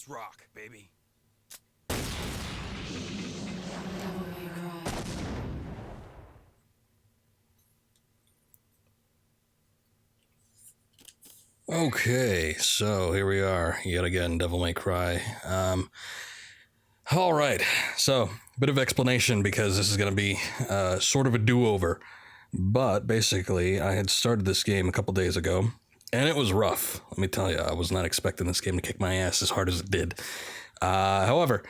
Let's rock, baby. Devil May Cry. Okay, so here we are, yet again, Devil May Cry. All right, so bit of explanation because this is going to be sort of a do-over. But basically, I had started this game a couple days ago, and it was rough. Let me tell you, I was not expecting this game to kick my ass as hard as it did. However,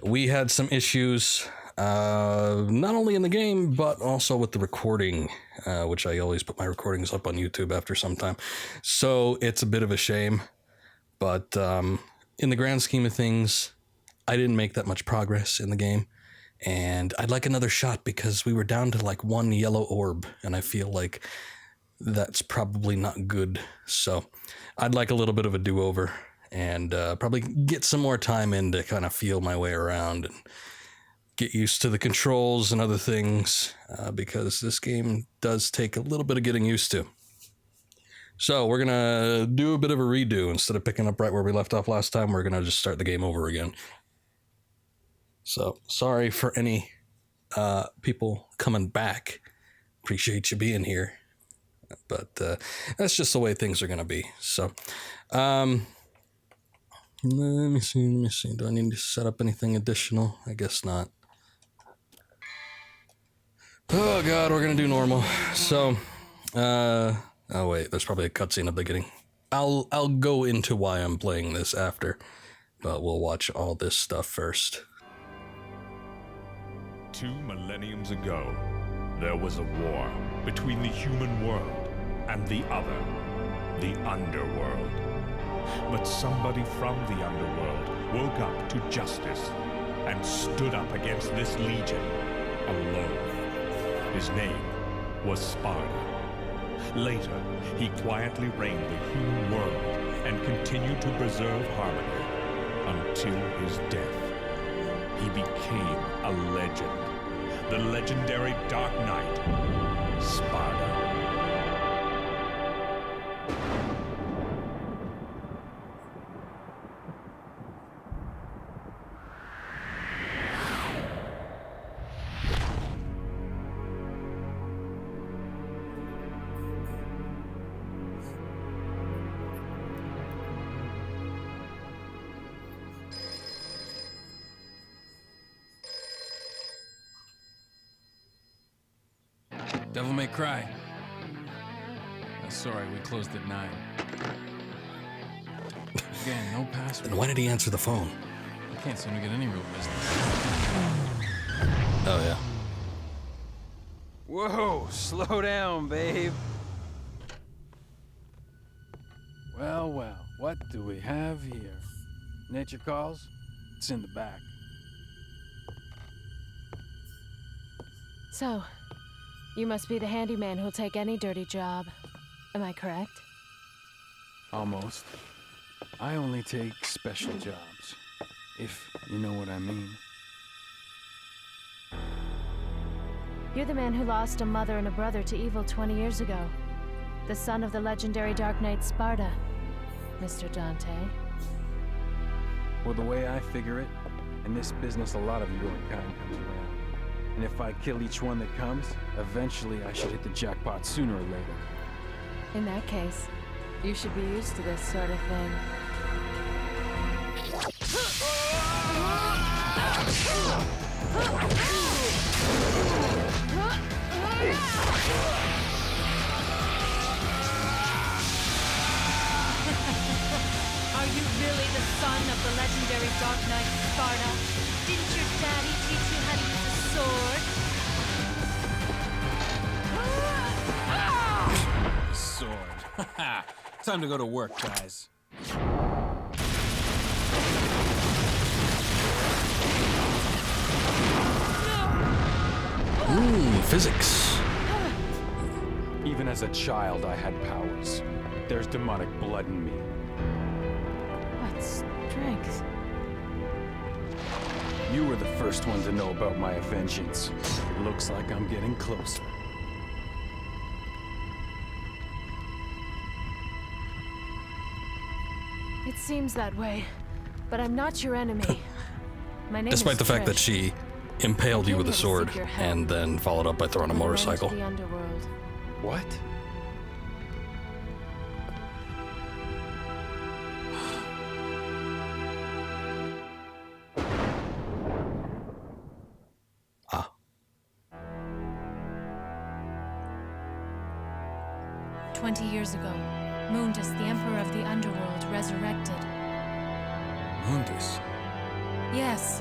we had some issues, not only in the game, but also with the recording, which I always put my recordings up on YouTube after some time. So it's a bit of a shame, but in the grand scheme of things, I didn't make that much progress in the game. And I'd like another shot because we were down to like one yellow orb, and I feel like that's probably not good. So I'd like a little bit of a do-over and probably get some more time in to kind of feel my way around and get used to the controls and other things because this game does take a little bit of getting used to. So we're going to do a bit of a redo. Instead of picking up right where we left off last time, we're going to just start the game over again. So, sorry for any people coming back. Appreciate you being here. But that's just the way things are going to be. So, let me see. Do I need to set up anything additional? I guess not. Oh, God, we're going to do normal. So, oh, wait, there's probably a cutscene at the beginning. I'll go into why I'm playing this after. But we'll watch all this stuff first. 2 millenniums ago, there was a war between the human world and the other, the underworld. But somebody from the underworld woke up to justice and stood up against this legion alone. His name was Sparta. Later, he quietly reigned the human world and continued to preserve harmony until his death. He became a legend. The legendary Dark Knight, Sparta. Devil May Cry. Sorry, we closed at 9. Again, no password. Then why did he answer the phone? I can't seem to get any real business. Oh, yeah. Whoa, slow down, babe. Well, well, what do we have here? Nature calls? It's in the back. So, you must be the handyman who'll take any dirty job. Am I correct? Almost. I only take special jobs, if you know what I mean. You're the man who lost a mother and a brother to evil 20 years ago. The son of the legendary Dark Knight Sparta, Mr. Dante. Well, the way I figure it, in this business a lot of your kind comes around. And if I kill each one that comes, eventually I should hit the jackpot sooner or later. In that case, you should be used to this sort of thing. Are you really the son of the legendary Dark Knight Sparta? Didn't your daddy teach you how to use a sword? Sword. Time to go to work, guys. Physics. Even as a child, I had powers. There's demonic blood in me. What strength? You were the first one to know about my vengeance. It looks like I'm getting closer. It seems that way. But I'm not your enemy. My name Despite is the fact that Trish. she impaled you with a Came here to sword seek your help. and then followed up by throwing a I'm an end motorcycle. to the underworld. What? Ah. 20 years ago, Mundus, the Emperor of the Underworld, resurrected. Mundus. Yes.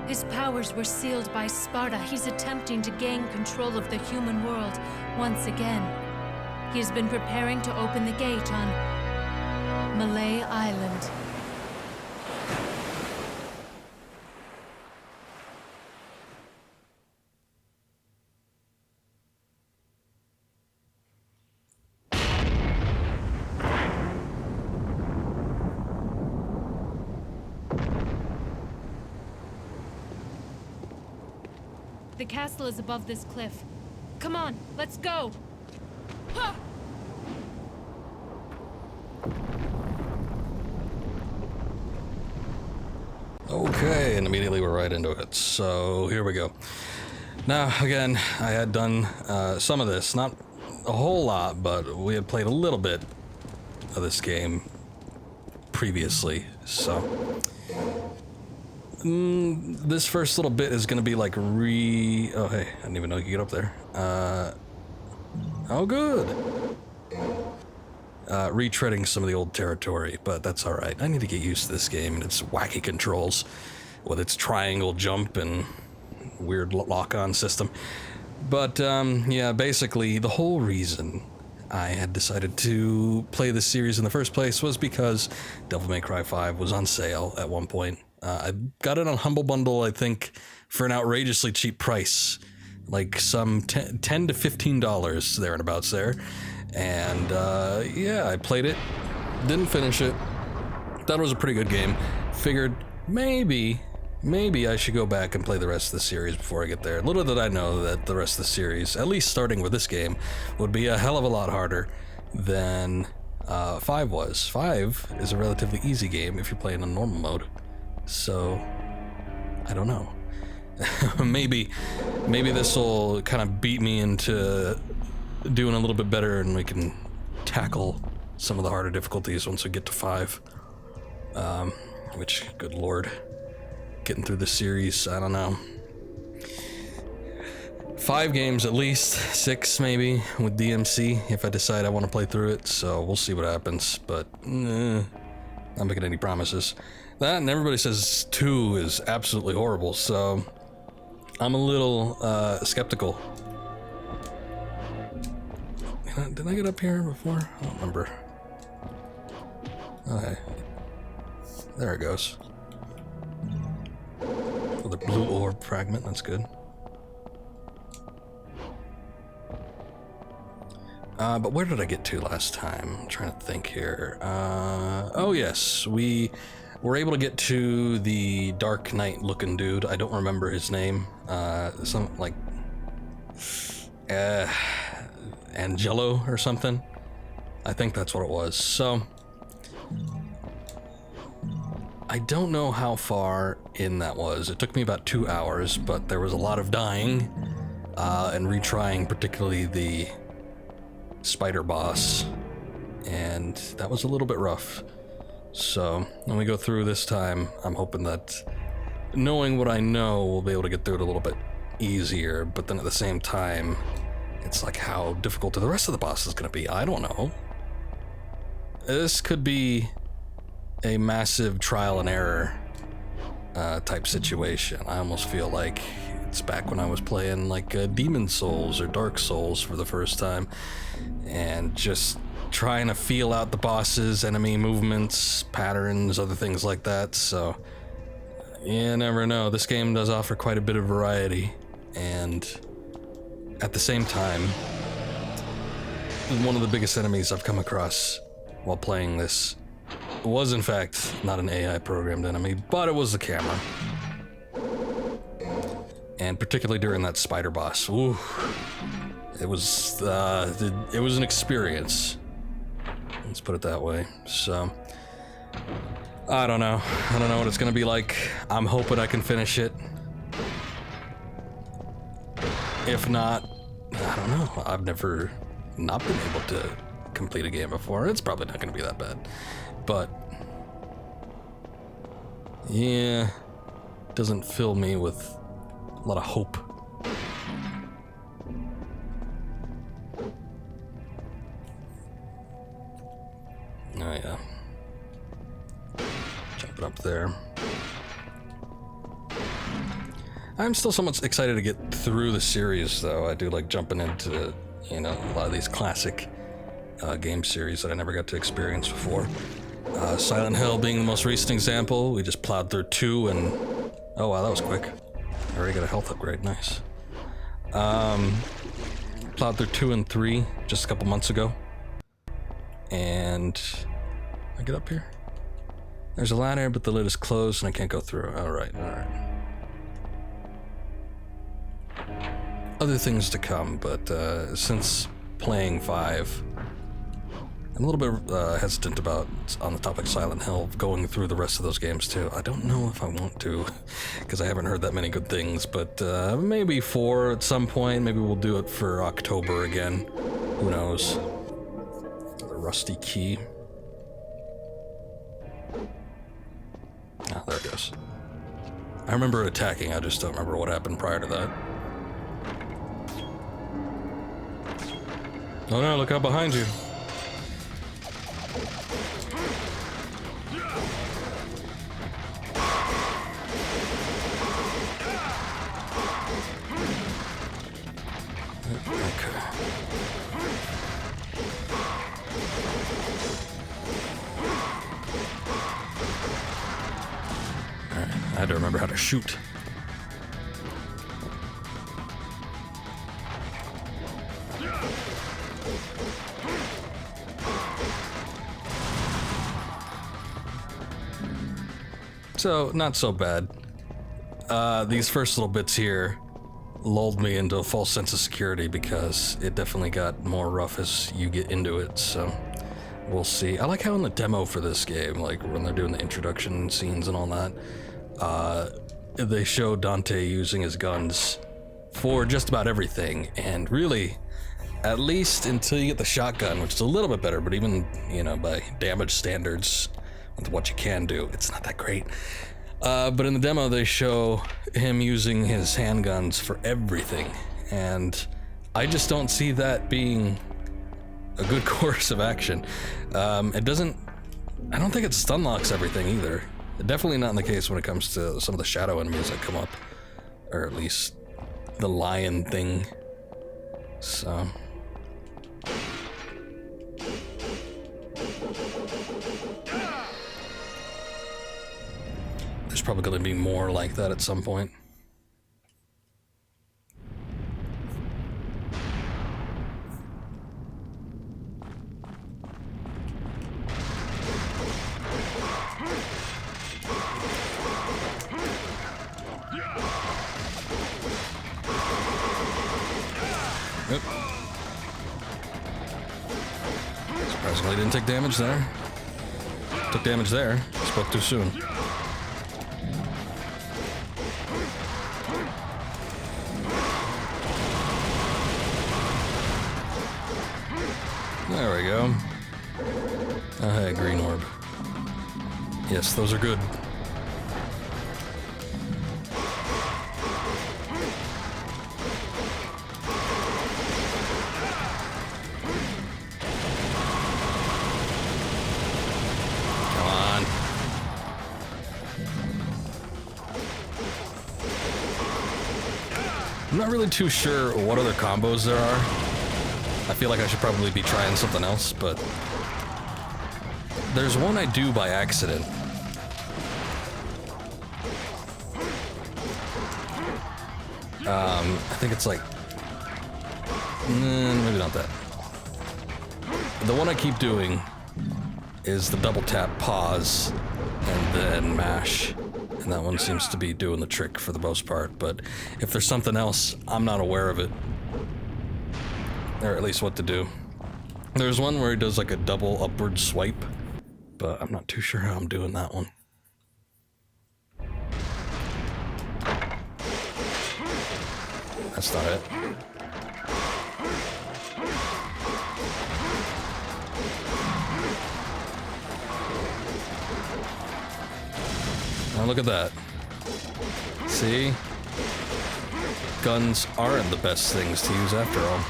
His powers were sealed by Sparta. He's attempting to gain control of the human world once again. He has been preparing to open the gate on Malay Island. The castle is above this cliff. Come on, let's go! Ha! Okay, and immediately we're right into it. So here we go. Now, again, I had done some of this, not a whole lot, but we had played a little bit of this game previously, so this first little bit is going to be like oh hey, I didn't even know you could get up there. Oh good. Retreading some of the old territory, but that's alright. I need to get used to this game and its wacky controls with its triangle jump and weird lock-on system. But yeah, basically the whole reason I had decided to play this series in the first place was because Devil May Cry 5 was on sale at one point. I got it on Humble Bundle, I think, for an outrageously cheap price, like some $10 to $15 thereabouts there. And yeah, I played it, didn't finish it, thought it was a pretty good game, figured maybe I should go back and play the rest of the series before I get there. Little did I know that the rest of the series, at least starting with this game, would be a hell of a lot harder than 5 was. 5 is a relatively easy game if you're playing in normal mode. So, I don't know. maybe this will kind of beat me into doing a little bit better and we can tackle some of the harder difficulties once we get to 5. Which, good lord, getting through the series, I don't know. 5 games at least, 6 maybe, with DMC, if I decide I want to play through it, so we'll see what happens, but not making any promises. That, and everybody says 2 is absolutely horrible, so I'm a little skeptical. Did I get up here before? I don't remember. Okay. There it goes. Another blue orb fragment, that's good. But where did I get to last time? I'm trying to think here. Oh yes, we were able to get to the Dark Knight looking dude. I don't remember his name. Some like Angelo or something. I think that's what it was. So I don't know how far in that was. It took me about 2 hours, but there was a lot of dying and retrying, particularly the spider boss, and that was a little bit rough. So when we go through this time, I'm hoping that knowing what I know, we'll be able to get through it a little bit easier, but then at the same time, it's like how difficult are the rest of the bosses going to be? I don't know. This could be a massive trial and error type situation. I almost feel like it's back when I was playing like Demon Souls or Dark Souls for the first time, and just trying to feel out the bosses, enemy movements, patterns, other things like that. So you never know. This game does offer quite a bit of variety, and at the same time, one of the biggest enemies I've come across while playing this was in fact not an AI programmed enemy, but it was the camera. And particularly during that spider boss, ooh, it was an experience. Let's put it that way. So, I don't know. I don't know what it's gonna be like. I'm hoping I can finish it. If not, I don't know. I've never not been able to complete a game before. It's probably not gonna be that bad. But yeah, doesn't fill me with a lot of hope. Oh yeah. Jump it up there. I'm still somewhat excited to get through the series, though. I do like jumping into, you know, a lot of these classic game series that I never got to experience before. Silent Hill being the most recent example. We just plowed through 2 and... Oh wow, that was quick. I already got a health upgrade, nice. Plowed through 2 and 3 just a couple months ago. And... I get up here? There's a ladder, but the lid is closed and I can't go through. Alright, alright. Other things to come, but since playing 5, I'm a little bit hesitant about, on the topic Silent Hill, going through the rest of those games too. I don't know if I want to, because I haven't heard that many good things, but maybe 4 at some point. Maybe we'll do it for October again. Who knows? The rusty key. Ah, there it goes. I remember it attacking, I just don't remember what happened prior to that. Oh no, look out behind you. Okay. Alright, I had to remember how to shoot. So, not so bad. These first little bits here lulled me into a false sense of security because it definitely got more rough as you get into it, so we'll see. I like how in the demo for this game, like when they're doing the introduction scenes and all that, they show Dante using his guns for just about everything, and really, at least until you get the shotgun, which is a little bit better, but even, you know, by damage standards, with what you can do, it's not that great. But in the demo, they show him using his handguns for everything, and I just don't see that being a good course of action. It doesn't... I don't think it stun locks everything either. Definitely not in the case when it comes to some of the shadow enemies that come up, or at least the lion thing. So... there's probably going to be more like that at some point. Yep. Surprisingly didn't take damage there. Took damage there. Spoke too soon. There we go. Oh, hey, green orb. Yes, those are good. Come on. I'm not really too sure what other combos there are. I feel like I should probably be trying something else, but there's one I do by accident. I think it's like... maybe not that. The one I keep doing is the double tap pause and then mash. And that one seems to be doing the trick for the most part, but if there's something else, I'm not aware of it. Or at least what to do. There's one where he does like a double upward swipe, but I'm not too sure how I'm doing that one. that's not it. Now look at that. See? Guns aren't the best things to use after all.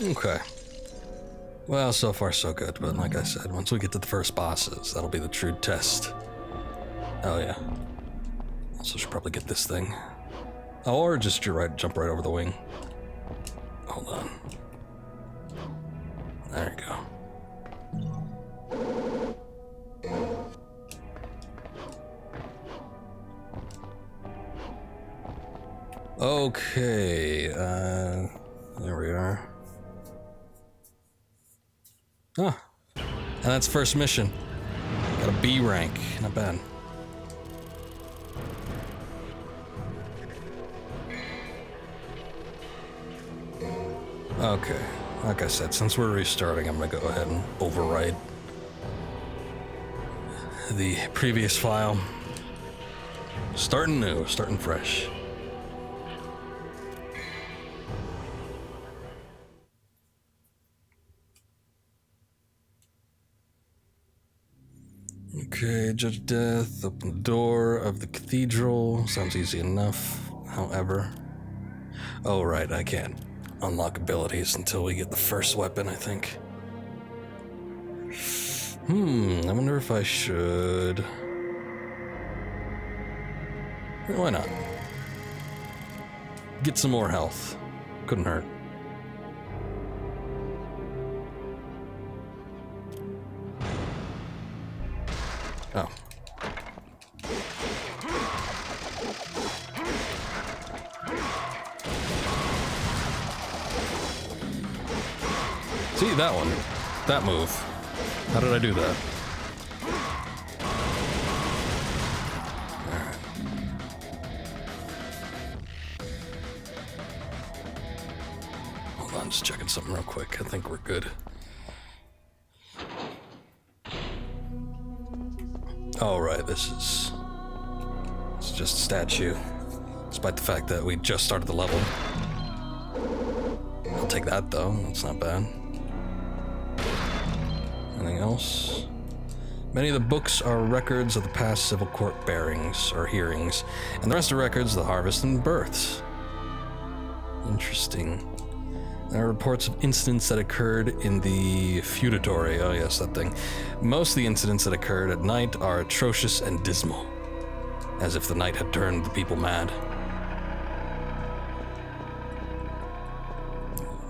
Okay. Well, so far so good, but like I said, once we get to the first bosses, that'll be the true test. Oh yeah. Also should probably get this thing. Oh, or just jump right over the wing. Hold on. There you go. Okay, there we are. Ah, and that's first mission. Got a B rank, not bad. Okay, like I said, since we're restarting, I'm gonna go ahead and overwrite the previous file. Starting new, starting fresh. Okay, Judge Death, open the door of the cathedral. Sounds easy enough, however. Oh, right, I can't unlock abilities until we get the first weapon, I think. I wonder if I should... Why not? Get some more health. Couldn't hurt. Oh. See, that one. That move. How did I do that? Alright. Hold on, just checking something real quick. I think we're good. Oh, right, this is just a statue, despite the fact that we just started the level. I'll take that, though. That's not bad. Anything else? Many of the books are records of the past civil court bearings or hearings, and the rest are records of the harvest and births. Interesting. There are reports of incidents that occurred in the feudatory. Oh yes, that thing. Most of the incidents that occurred at night are atrocious and dismal, as if the night had turned the people mad.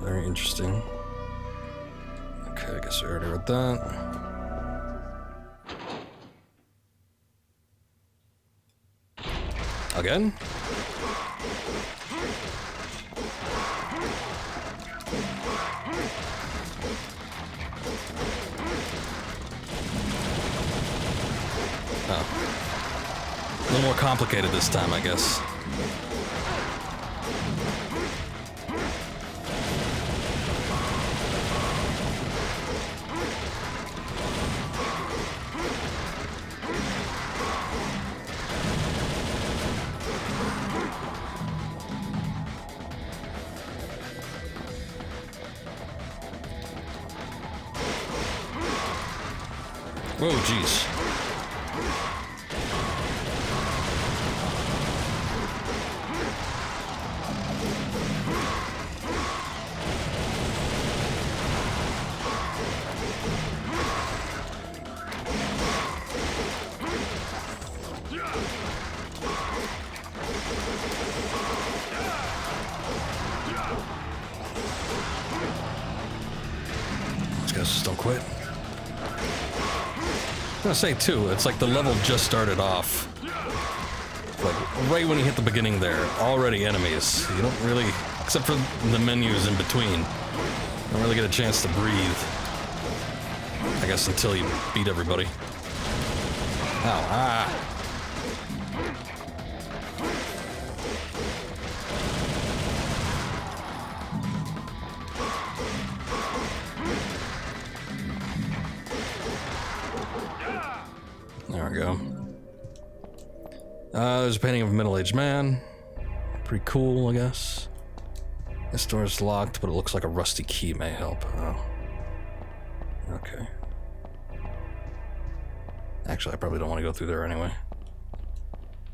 Very interesting. Okay, I guess I already read that. Again? Oh. A little more complicated this time, I guess. Whoa, jeez. These guys just don't quit. I'm gonna say too, it's like the level just started off. Like right when you hit the beginning there, already enemies. You don't really, except for the menus in between, don't really get a chance to breathe. I guess until you beat everybody. Ow, ah. There we go. There's a painting of a middle-aged man. Pretty cool, I guess. This door's locked, but it looks like a rusty key may help. Oh. Okay. Actually, I probably don't want to go through there anyway.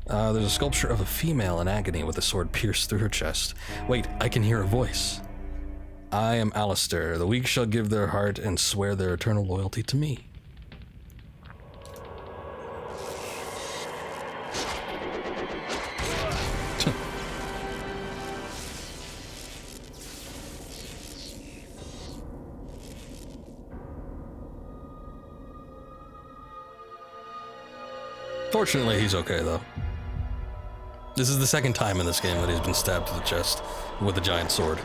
There's a sculpture of a female in agony with a sword pierced through her chest. Wait, I can hear a voice. I am Alistair. The weak shall give their heart and swear their eternal loyalty to me. Fortunately, he's okay, though. This is the second time in this game that he's been stabbed to the chest with a giant sword.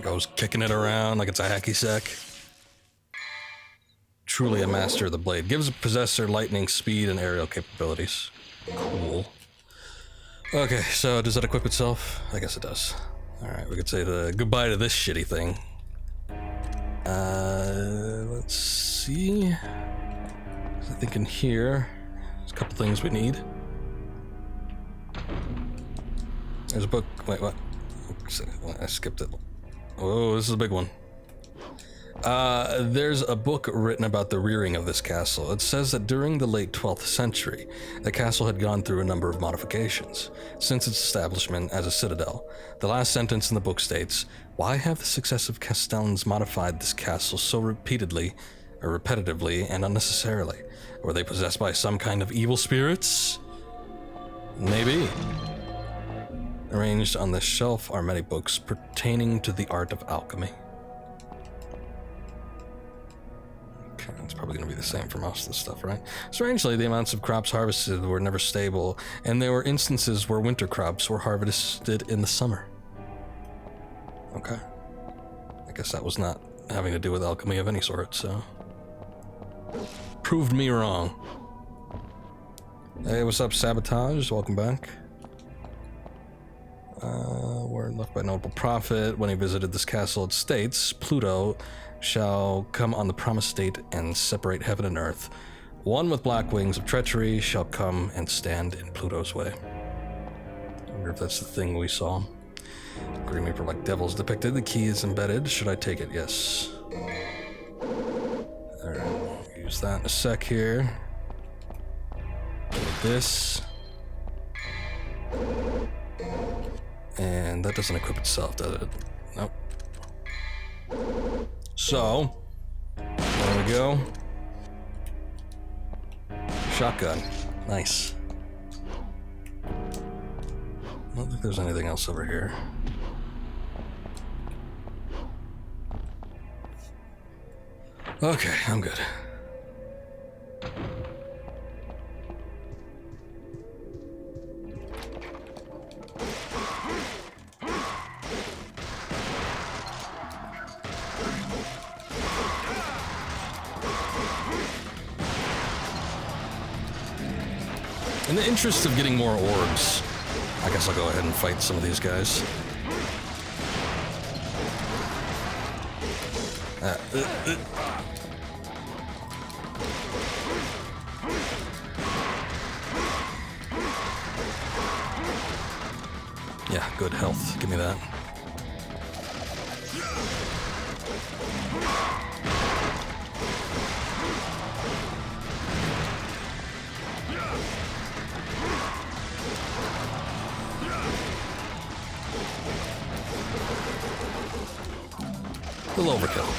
Goes kicking it around like it's a hacky sack. Truly a master of the blade. Gives a possessor lightning speed and aerial capabilities. Cool. Okay, so does that equip itself? I guess it does. Alright, we could say the goodbye to this shitty thing. Let's see. I think in here, there's a couple things we need. There's a book. Wait, what? Oops, I skipped it. Oh, this is a big one. There's a book written about the rearing of this castle. It says that during the late 12th century, the castle had gone through a number of modifications since its establishment as a citadel. The last sentence in the book states, "Why have the successive Castellans modified this castle so repeatedly, or repetitively, and unnecessarily? Were they possessed by some kind of evil spirits? Maybe." Arranged on the shelf are many books pertaining to the art of alchemy. Okay, it's probably going to be the same for most of this stuff, right? Strangely, the amounts of crops harvested were never stable, and there were instances where winter crops were harvested in the summer. Okay. I guess that was not having to do with alchemy of any sort, so... Proved me wrong. Hey, what's up, Sabotage? Welcome back. Word left by notable prophet. When he visited this castle, it states, Pluto shall come on the promised date and separate heaven and earth. One with black wings of treachery shall come and stand in Pluto's way. I wonder if that's the thing we saw. Green Reaper like devils depicted. The key is embedded. Should I take it? Yes. Alright, use that in a sec here. Like this. And that doesn't equip itself, does it? Nope. So, there we go. Shotgun. Nice. I don't think there's anything else over here. Okay, I'm good. In the interest of getting more orbs, I guess I'll go ahead and fight some of these guys. good health. Give me that. A little overkill.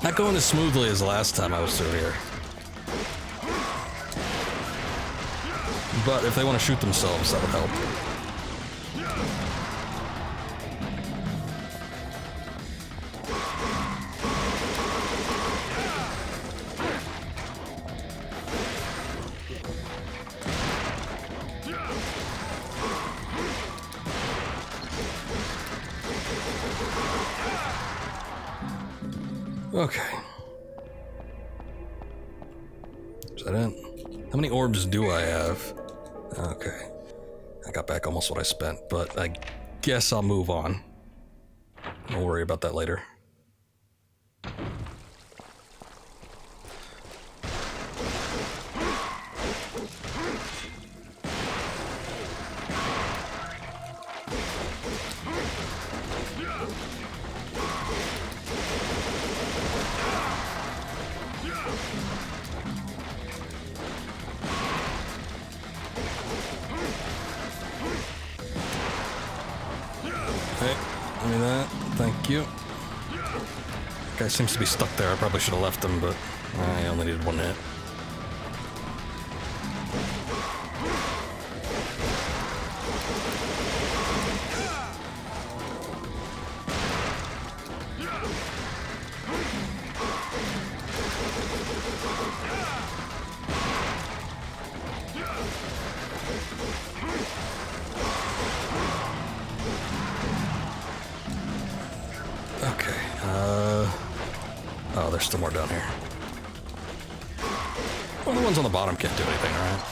Not going as smoothly as the last time I was through here. But if they want to shoot themselves, that would help. Okay. Is that it? How many orbs do I have? Okay. I got back almost what I spent, but I guess I'll move on. We'll worry about that later. Give me that. Thank you. Guy seems to be stuck there. I probably should have left him, but I only needed one hit. Oh, there's still more down here. Well, the ones on the bottom can't do anything, right?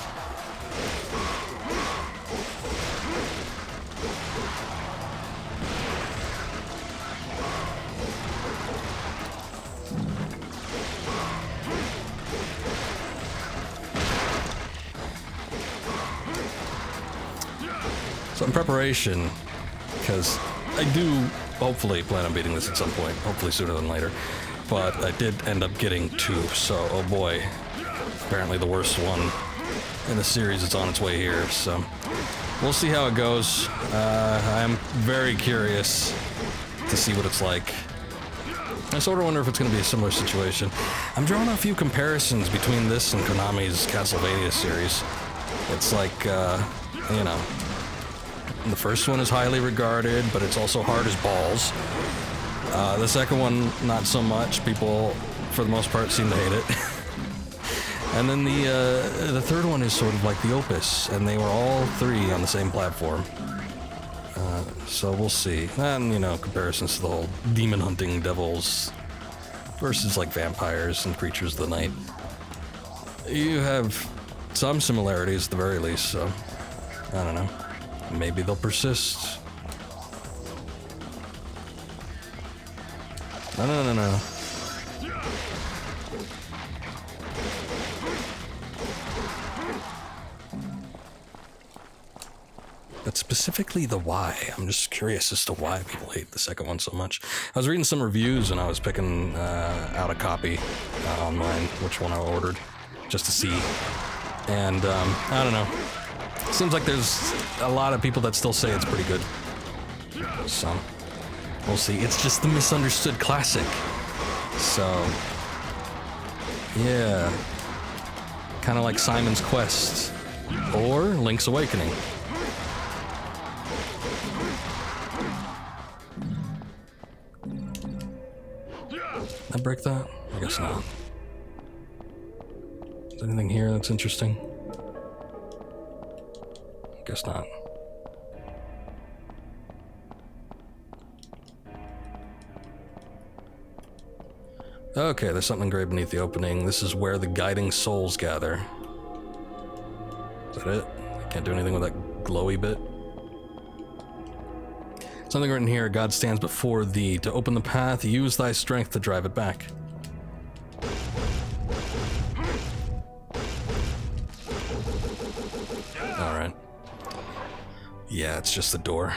So in preparation, because I do hopefully plan on beating this at some point, hopefully sooner than later. But I did end up getting 2, so oh boy. Apparently the worst one in the series is on its way here, so we'll see how it goes. I'm very curious to see what it's like. I sort of wonder if it's going to be a similar situation. I'm drawing a few comparisons between this and Konami's Castlevania series. It's like, you know, the first one is highly regarded, but it's also hard as balls. The second one, not so much. People, for the most part, seem to hate it. And then the third one is sort of like the Opus, and they were all 3 on the same platform. So we'll see. And, you know, comparisons to the whole demon hunting devils versus, like, vampires and creatures of the night. You have some similarities at the very least, so I don't know. Maybe they'll persist. No. But specifically the why. I'm just curious as to why people hate the second one so much. I was reading some reviews and I was picking out a copy online, which one I ordered, just to see. And I don't know. Seems like there's a lot of people that still say it's pretty good. So we'll see. It's just the misunderstood classic. So, yeah. Kind of like Simon's Quest. Or Link's Awakening. Did I break that? I guess not. Is there anything here that's interesting? Guess not. Okay, there's something engraved beneath the opening. This is where the guiding souls gather. Is that it? I can't do anything with that glowy bit. Something written here, God stands before thee. To open the path, use thy strength to drive it back. Alright. Yeah, it's just the door.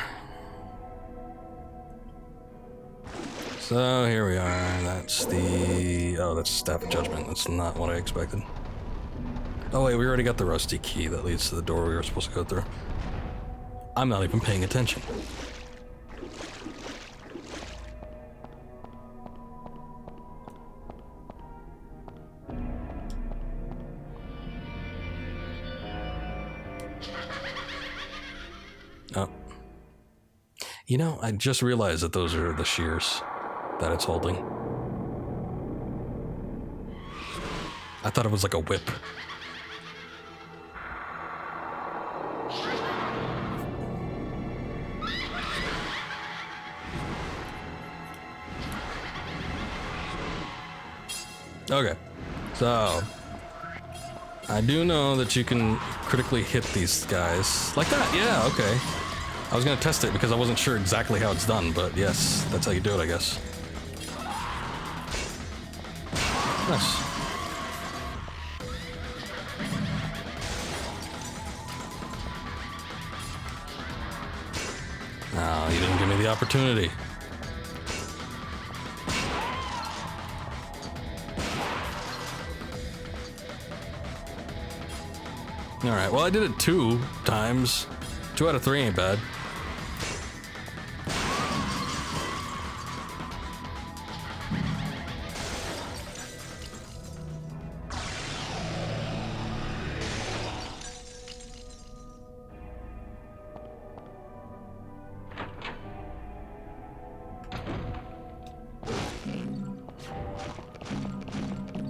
So here we are. That's the... Oh, that's Staff of Judgment. That's not what I expected. Oh wait, we already got the rusty key that leads to the door we were supposed to go through. I'm not even paying attention. Oh. You know, I just realized that those are the shears that it's holding. I thought it was like a whip. Okay, so I do know that you can critically hit these guys like that. Yeah, okay. I was gonna test it because I wasn't sure exactly how it's done, but yes, that's how you do it, I guess. Nice. No, you didn't give me the opportunity. Alright, well I did it 2 times. 2 out of 3 ain't bad.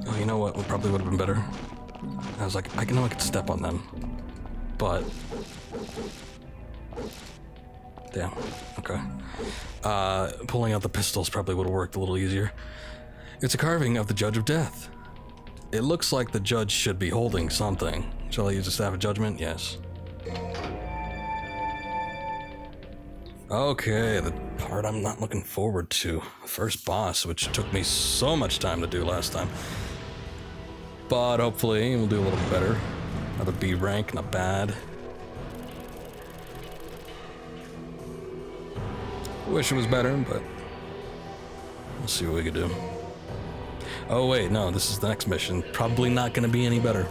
Oh, you know what? It probably would have been better. I was like, I know I could step on them, but damn. Okay. Pulling out the pistols probably would have worked a little easier. It's a carving of the Judge of Death. It looks like the judge should be holding something. Shall I use the Staff of Judgment? Yes. Okay, the part I'm not looking forward to. The first boss, which took me so much time to do last time. But hopefully we'll do a little better. Another B rank, not bad. Wish it was better, but we'll see what we can do. Oh wait, no, this is the next mission. Probably not gonna be any better.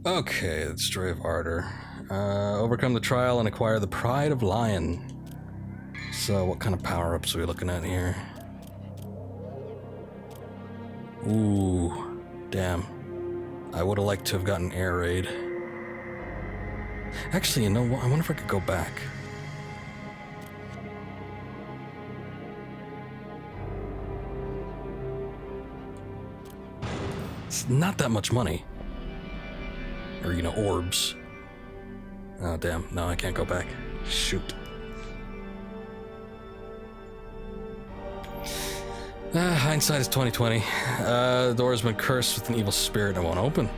Okay, the Story of Ardor. Overcome the trial and acquire the Pride of Lion. So, what kind of power-ups are we looking at here? Ooh, damn. I would have liked to have gotten Air Raid. Actually, you know what? I wonder if I could go back. It's not that much money. Or, you know, orbs. Oh, damn. No, I can't go back. Shoot. Hindsight is 20/20. The door has been cursed with an evil spirit and won't open.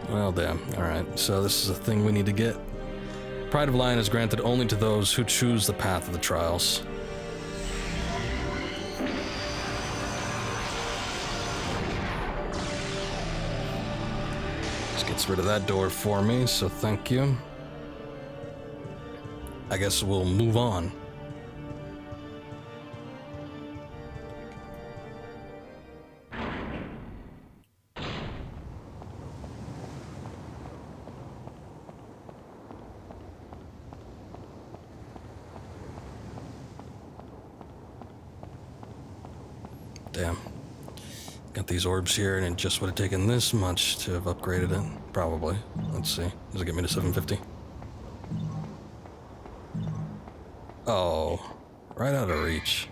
Well, damn. Alright, so this is a thing we need to get. Pride of Lion is granted only to those who choose the path of the trials. Gets rid of that door for me, so thank you. I guess we'll move on. Damn. Got these orbs here, and it just would have taken this much to have upgraded it. Probably. Let's see. Does it get me to 750? Oh, right out of reach.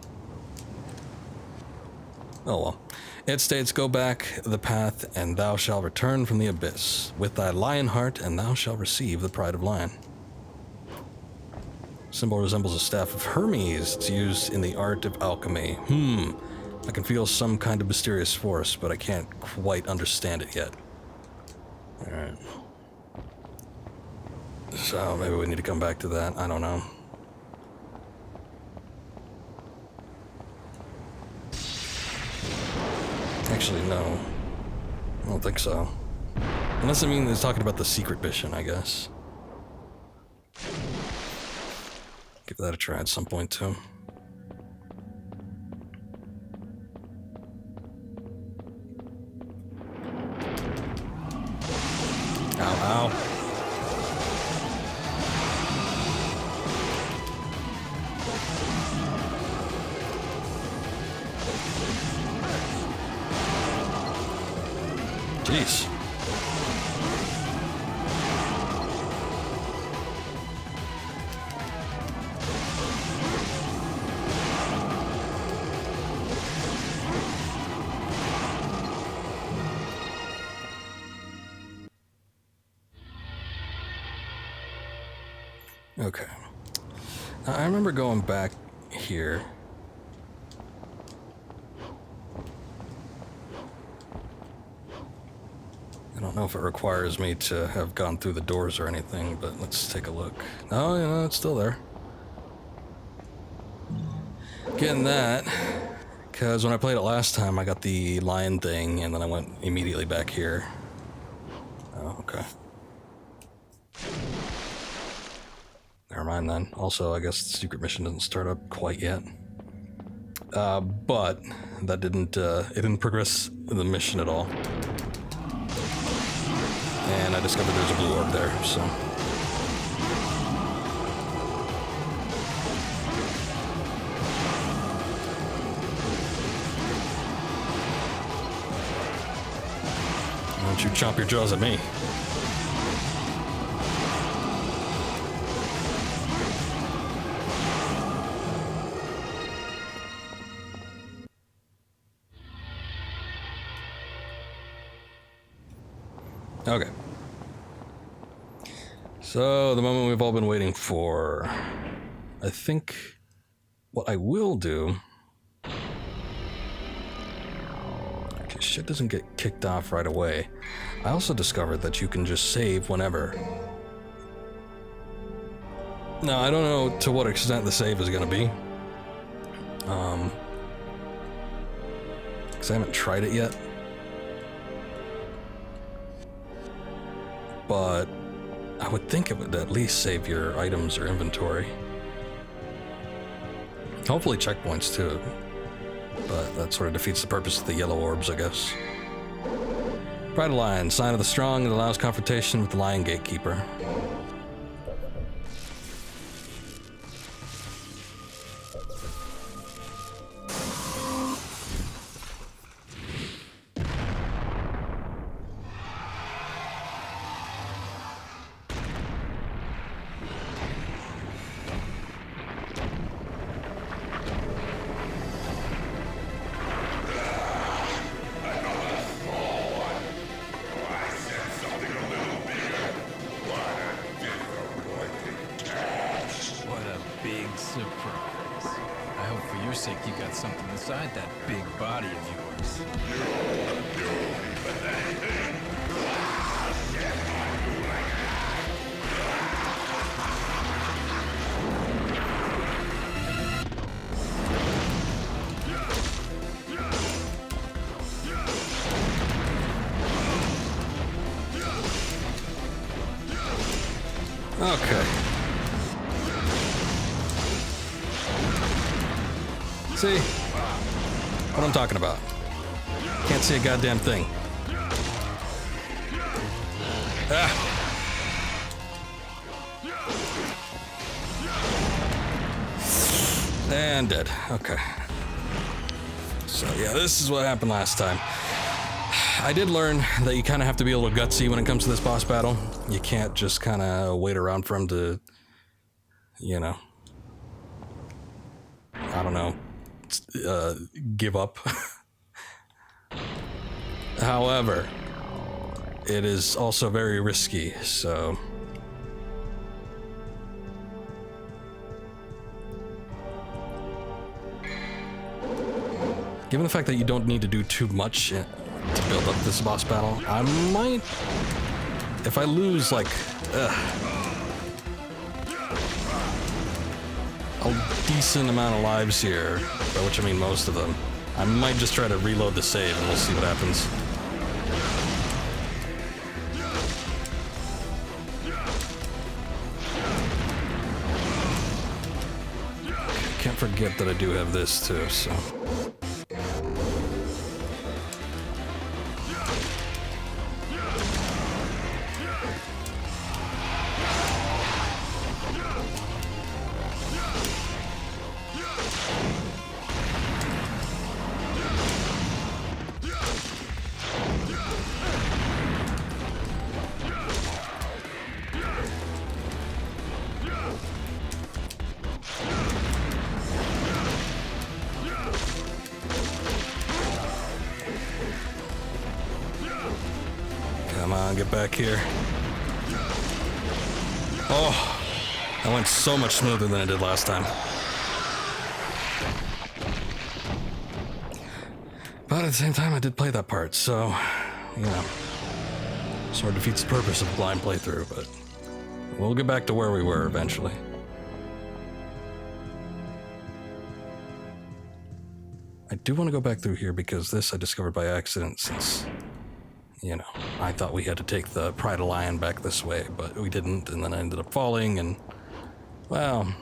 Oh well. It states, "Go back the path, and thou shalt return from the abyss. With thy lion heart, and thou shalt receive the pride of lion." Symbol resembles a staff of Hermes. It's used in the art of alchemy. I can feel some kind of mysterious force, but I can't quite understand it yet. Alright. So maybe we need to come back to that. I don't know. Actually, no. I don't think so. Unless, I mean, it's talking about the secret mission, I guess. Give that a try at some point, too. Ow, ow. Jeez. Okay. Now, I remember going back here. I don't know if it requires me to have gone through the doors or anything, but let's take a look. Oh, you know, it's still there. Getting that, because when I played it last time, I got the lion thing, and then I went immediately back here. Oh, okay. Never mind then. Also, I guess the secret mission doesn't start up quite yet. But that didn't, it didn't progress the mission at all. And I discovered there's a blue orb there, so. Why don't you chomp your jaws at me? Okay. So, the moment we've all been waiting for. I think what I will do... Okay, shit doesn't get kicked off right away. I also discovered that you can just save whenever. Now, I don't know to what extent the save is going to be. Because I haven't tried it yet. But I would think it would at least save your items or inventory. Hopefully checkpoints too. But that sort of defeats the purpose of the yellow orbs, I guess. Pride of Lion, sign of the strong, it allows confrontation with the Lion Gatekeeper. Surprise. I hope for your sake you got something inside that big body of yours. Okay. See? What I'm talking about. Can't see a goddamn thing. Ah! And dead. Okay. So yeah, this is what happened last time. I did learn that you kind of have to be a little gutsy when it comes to this boss battle. You can't just kind of wait around for him to, you know, I don't know, give up. However, it is also very risky, so... Given the fact that you don't need to do too much to build up this boss battle, I might... If I lose, like... a decent amount of lives here, by which I mean most of them, I might just try to reload the save and we'll see what happens. Can't forget that I do have this too, so... Get back here. Oh, that went so much smoother than it did last time. But at the same time, I did play that part, so, you know, sort of defeats the purpose of a blind playthrough, but we'll get back to where we were eventually. I do want to go back through here because this I discovered by accident since... You know, I thought we had to take the Pride of Lion back this way, but we didn't, and then I ended up falling, and, well...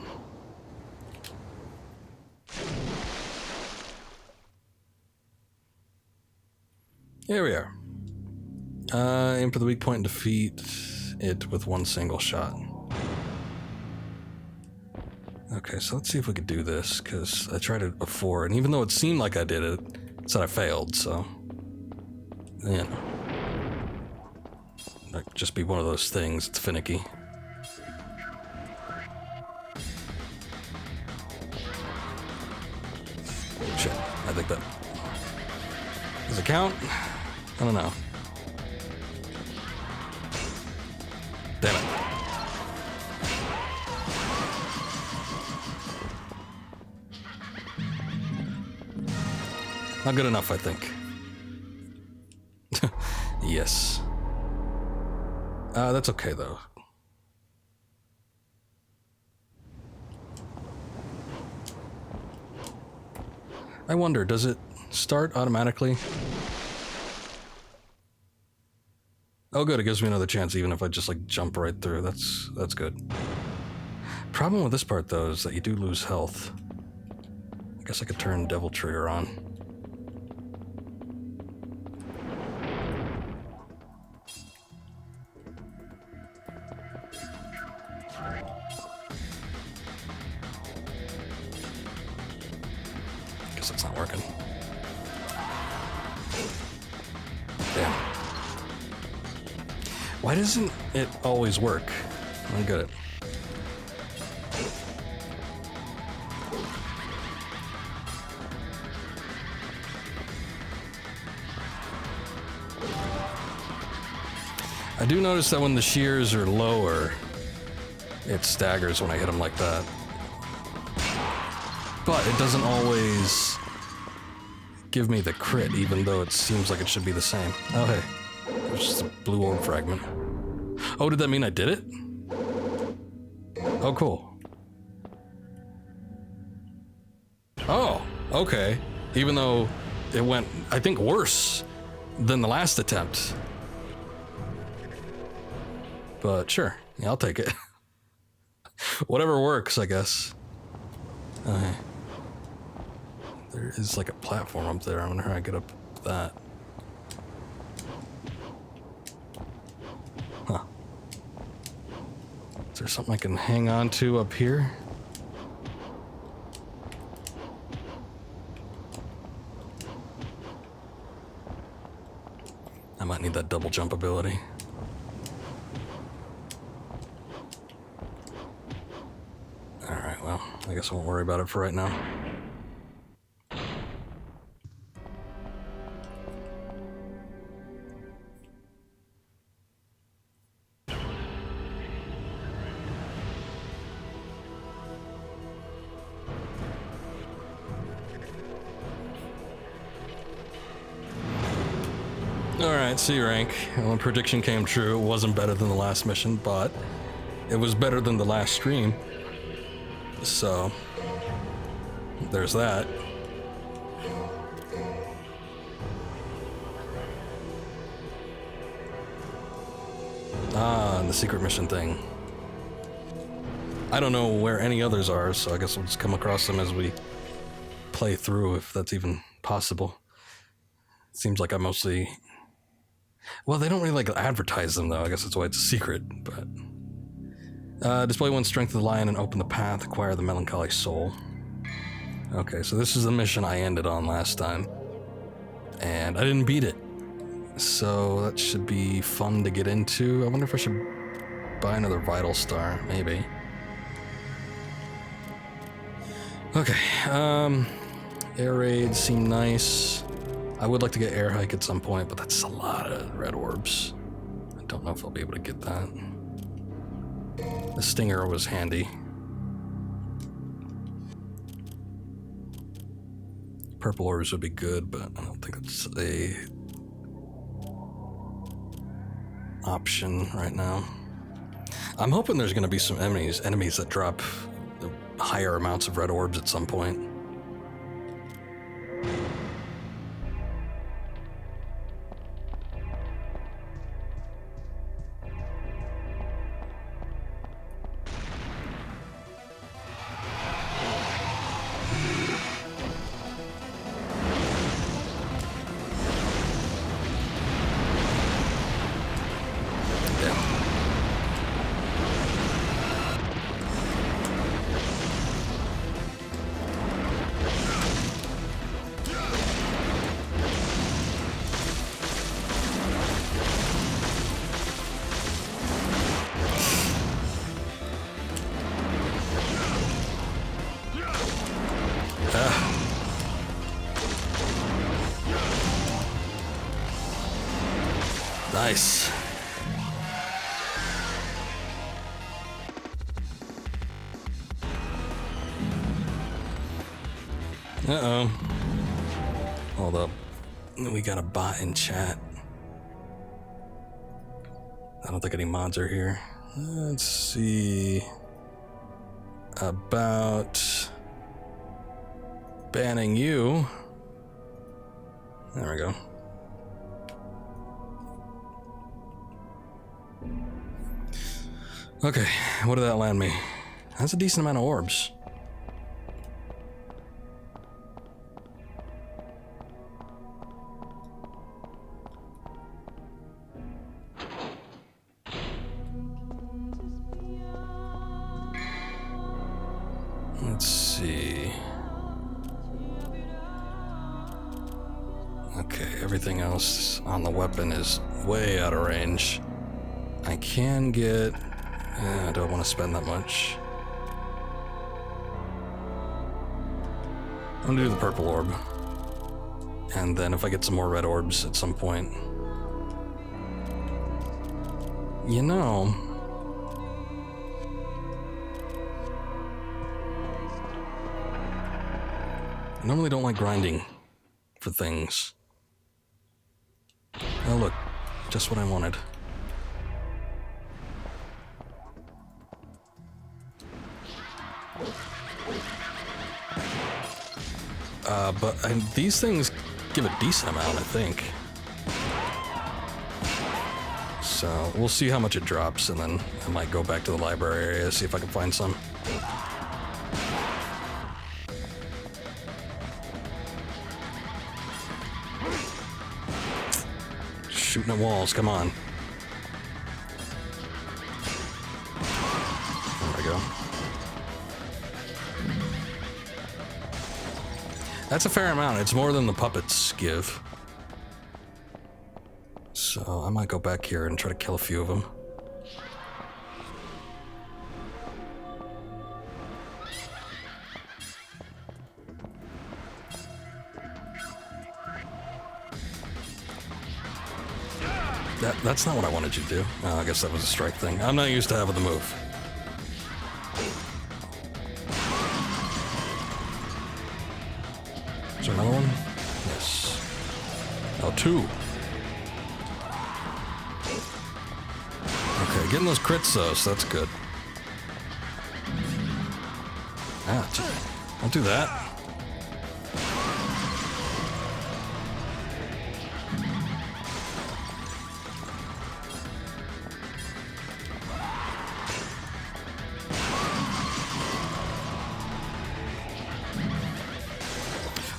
Here we are. Aim for the weak point and defeat it with one single shot. Okay, so let's see if we could do this, because I tried it before, and even though it seemed like I did it, it said I failed, so... You know. Might just be one of those things, it's finicky. Shit, I think that... Does it count? I don't know. Damn it. Not good enough, I think. Yes. That's okay, though. I wonder, does it start automatically? Oh, good, it gives me another chance even if I just, like, jump right through. That's good. Problem with this part, though, is that you do lose health. I guess I could turn Devil Trigger on. Guess it's not working. Damn. Why doesn't it always work? I don't get it. I do notice that when the shears are lower, it staggers when I hit them like that. But it doesn't always give me the crit, even though it seems like it should be the same. Oh, hey. There's just a blue orb fragment. Oh, did that mean I did it? Oh, cool. Oh, okay. Even though it went, I think, worse than the last attempt. But sure, yeah, I'll take it. Whatever works, I guess. Okay. There is like a platform up there. I wonder how I get up that. Huh. Is there something I can hang on to up here? I might need that double jump ability. Alright, well, I guess I won't worry about it for right now. Alright, C rank. Well, prediction came true. It wasn't better than the last mission, but it was better than the last stream. So, there's that. Ah, and the secret mission thing. I don't know where any others are, so I guess we'll just come across them as we play through, if that's even possible. It seems like I mostly... Well, they don't really like advertise them, though. I guess that's why it's a secret, but... display one's strength of the lion and open the path. Acquire the melancholy soul. Okay, so this is the mission I ended on last time. And I didn't beat it. So that should be fun to get into. I wonder if I should buy another vital star. Maybe. Okay, air raids seem nice. I would like to get air hike at some point, but that's a lot of red orbs. I don't know if I'll be able to get that. The stinger was handy. Purple orbs would be good, but I don't think it's a option right now. I'm hoping there's going to be some enemies that drop higher amounts of red orbs at some point. Nice. Uh-oh. Hold up. We got a bot in chat. I don't think any mods are here. Let's see. About banning you. There we go. Okay, what did that land me? That's a decent amount of orbs. Let's see. Okay, everything else on the weapon is way out of range. I can get... Yeah, I don't want to spend that much. I'm gonna do the purple orb. And then if I get some more red orbs at some point. You know... I normally don't like grinding for things. Oh look, just what I wanted. But these things give a decent amount, I think. So we'll see how much it drops, and then I might go back to the library area, see if I can find some. Shooting at walls, come on. There we go. That's a fair amount. It's more than the puppets give. So I might go back here and try to kill a few of them. That's not what I wanted you to do. Oh, I guess that was a strike thing. I'm not used to having the move. Is there another one? Yes. Oh, two. getting those crits though, so that's good. Ah, don't do that.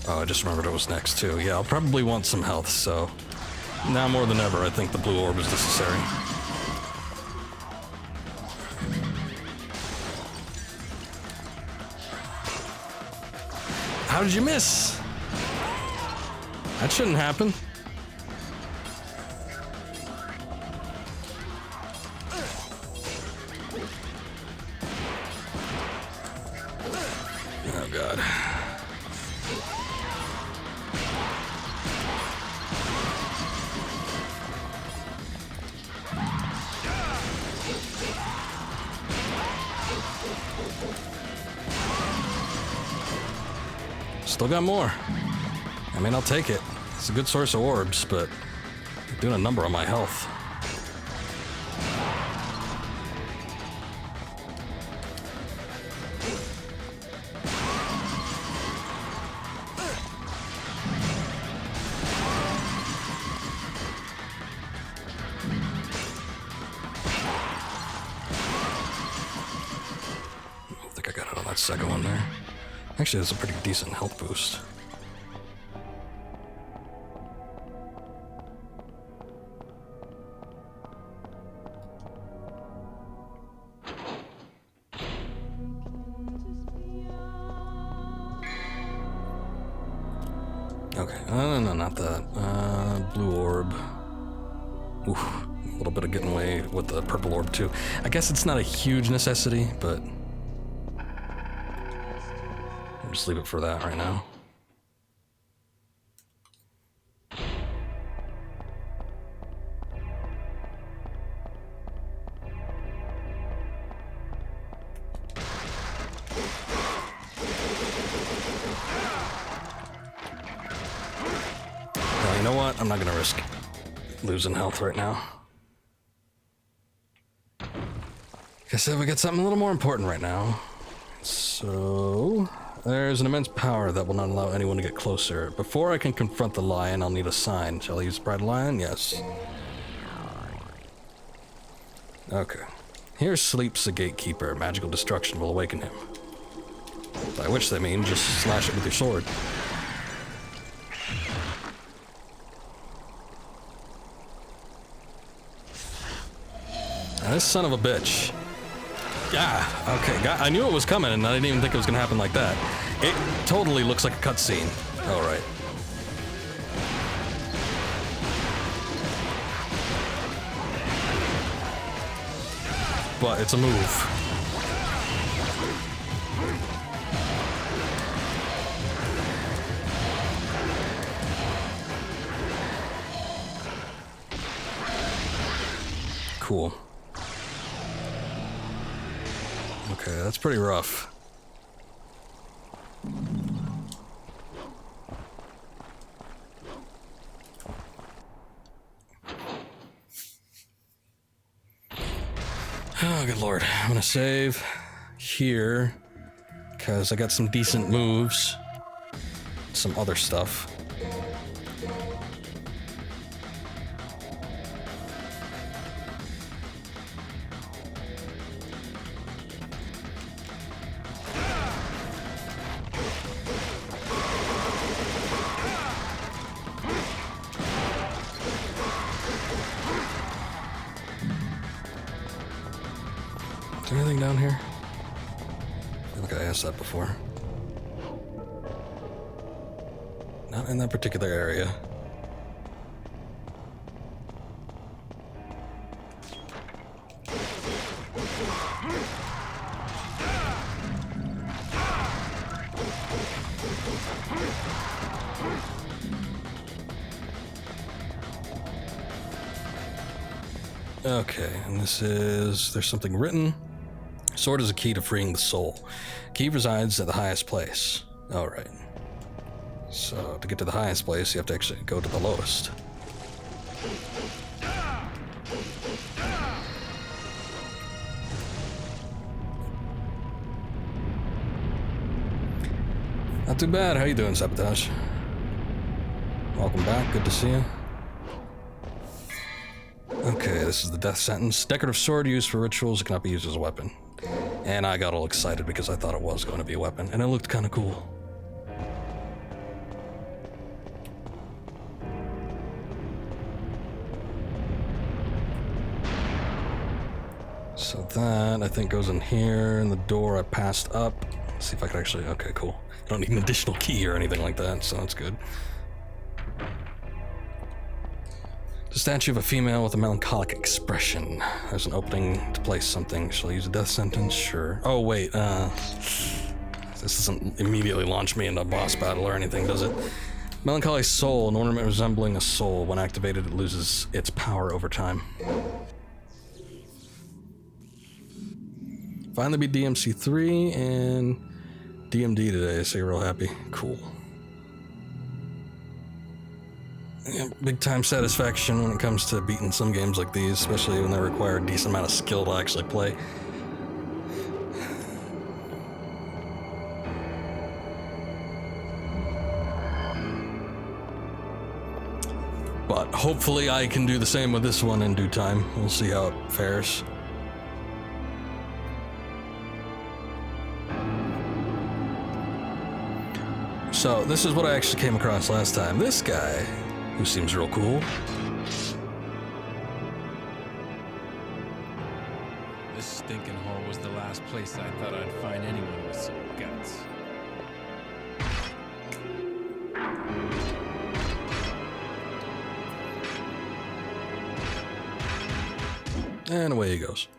Oh, I just remembered it was next too. Yeah, I'll probably want some health, so now more than ever, I think the blue orb is necessary. How did you miss? That shouldn't happen. Oh, God. Still got more. I mean, I'll take it. It's a good source of orbs, but doing a number on my health. I think I got it on that second one there. Actually, that's a pretty decent health boost. Okay, no, not that. Blue orb. Oof, a little bit of getting away with the purple orb too. I guess it's not a huge necessity, but I'll just leave it for that right now. You know what? I'm not gonna risk losing health right now. Guess we got something a little more important right now. So there's an immense power that will not allow anyone to get closer. Before I can confront the lion, I'll need a sign. Shall I use Pride Lion? Yes. Okay. Here sleeps the gatekeeper. Magical destruction will awaken him. By which they mean just slash it with your sword. Now, this son of a bitch. Yeah, okay. I knew it was coming, and I didn't even think it was going to happen like that. It totally looks like a cutscene. All right. But it's a move. Cool. Okay, that's pretty rough. Oh, good lord. I'm gonna save here because I got some decent moves. Some other stuff. Is there anything down here? I feel like I asked that before. Not in that particular area. Okay, and this is... there's something written. Sword is a key to freeing the soul. Key resides at the highest place. Alright. So, to get to the highest place, you have to actually go to the lowest. Not too bad. How you doing, Sabotage? Welcome back. Good to see you. Okay, this is the death sentence. Decorative sword used for rituals. It cannot be used as a weapon. And I got all excited because I thought it was going to be a weapon, and it looked kind of cool. So that, I think, goes in here, and the door I passed up. Let's see if I can actually... Okay, cool. I don't need an additional key or anything like that, so that's good. The statue of a female with a melancholic expression. There's an opening to place something. Shall I use a death sentence? Sure. Oh, wait, this doesn't immediately launch me into a boss battle or anything, does it? Melancholy soul, an ornament resembling a soul. When activated, it loses its power over time. Finally beat DMC 3 and DMD today, so you're real happy. Cool. Yeah, big time satisfaction when it comes to beating some games like these, especially when they require a decent amount of skill to actually play. But hopefully I can do the same with this one in due time. We'll see how it fares. So, this is what I actually came across last time. This guy, who seems real cool. This stinking hole was the last place I thought I'd find anyone with some guts. And away he goes.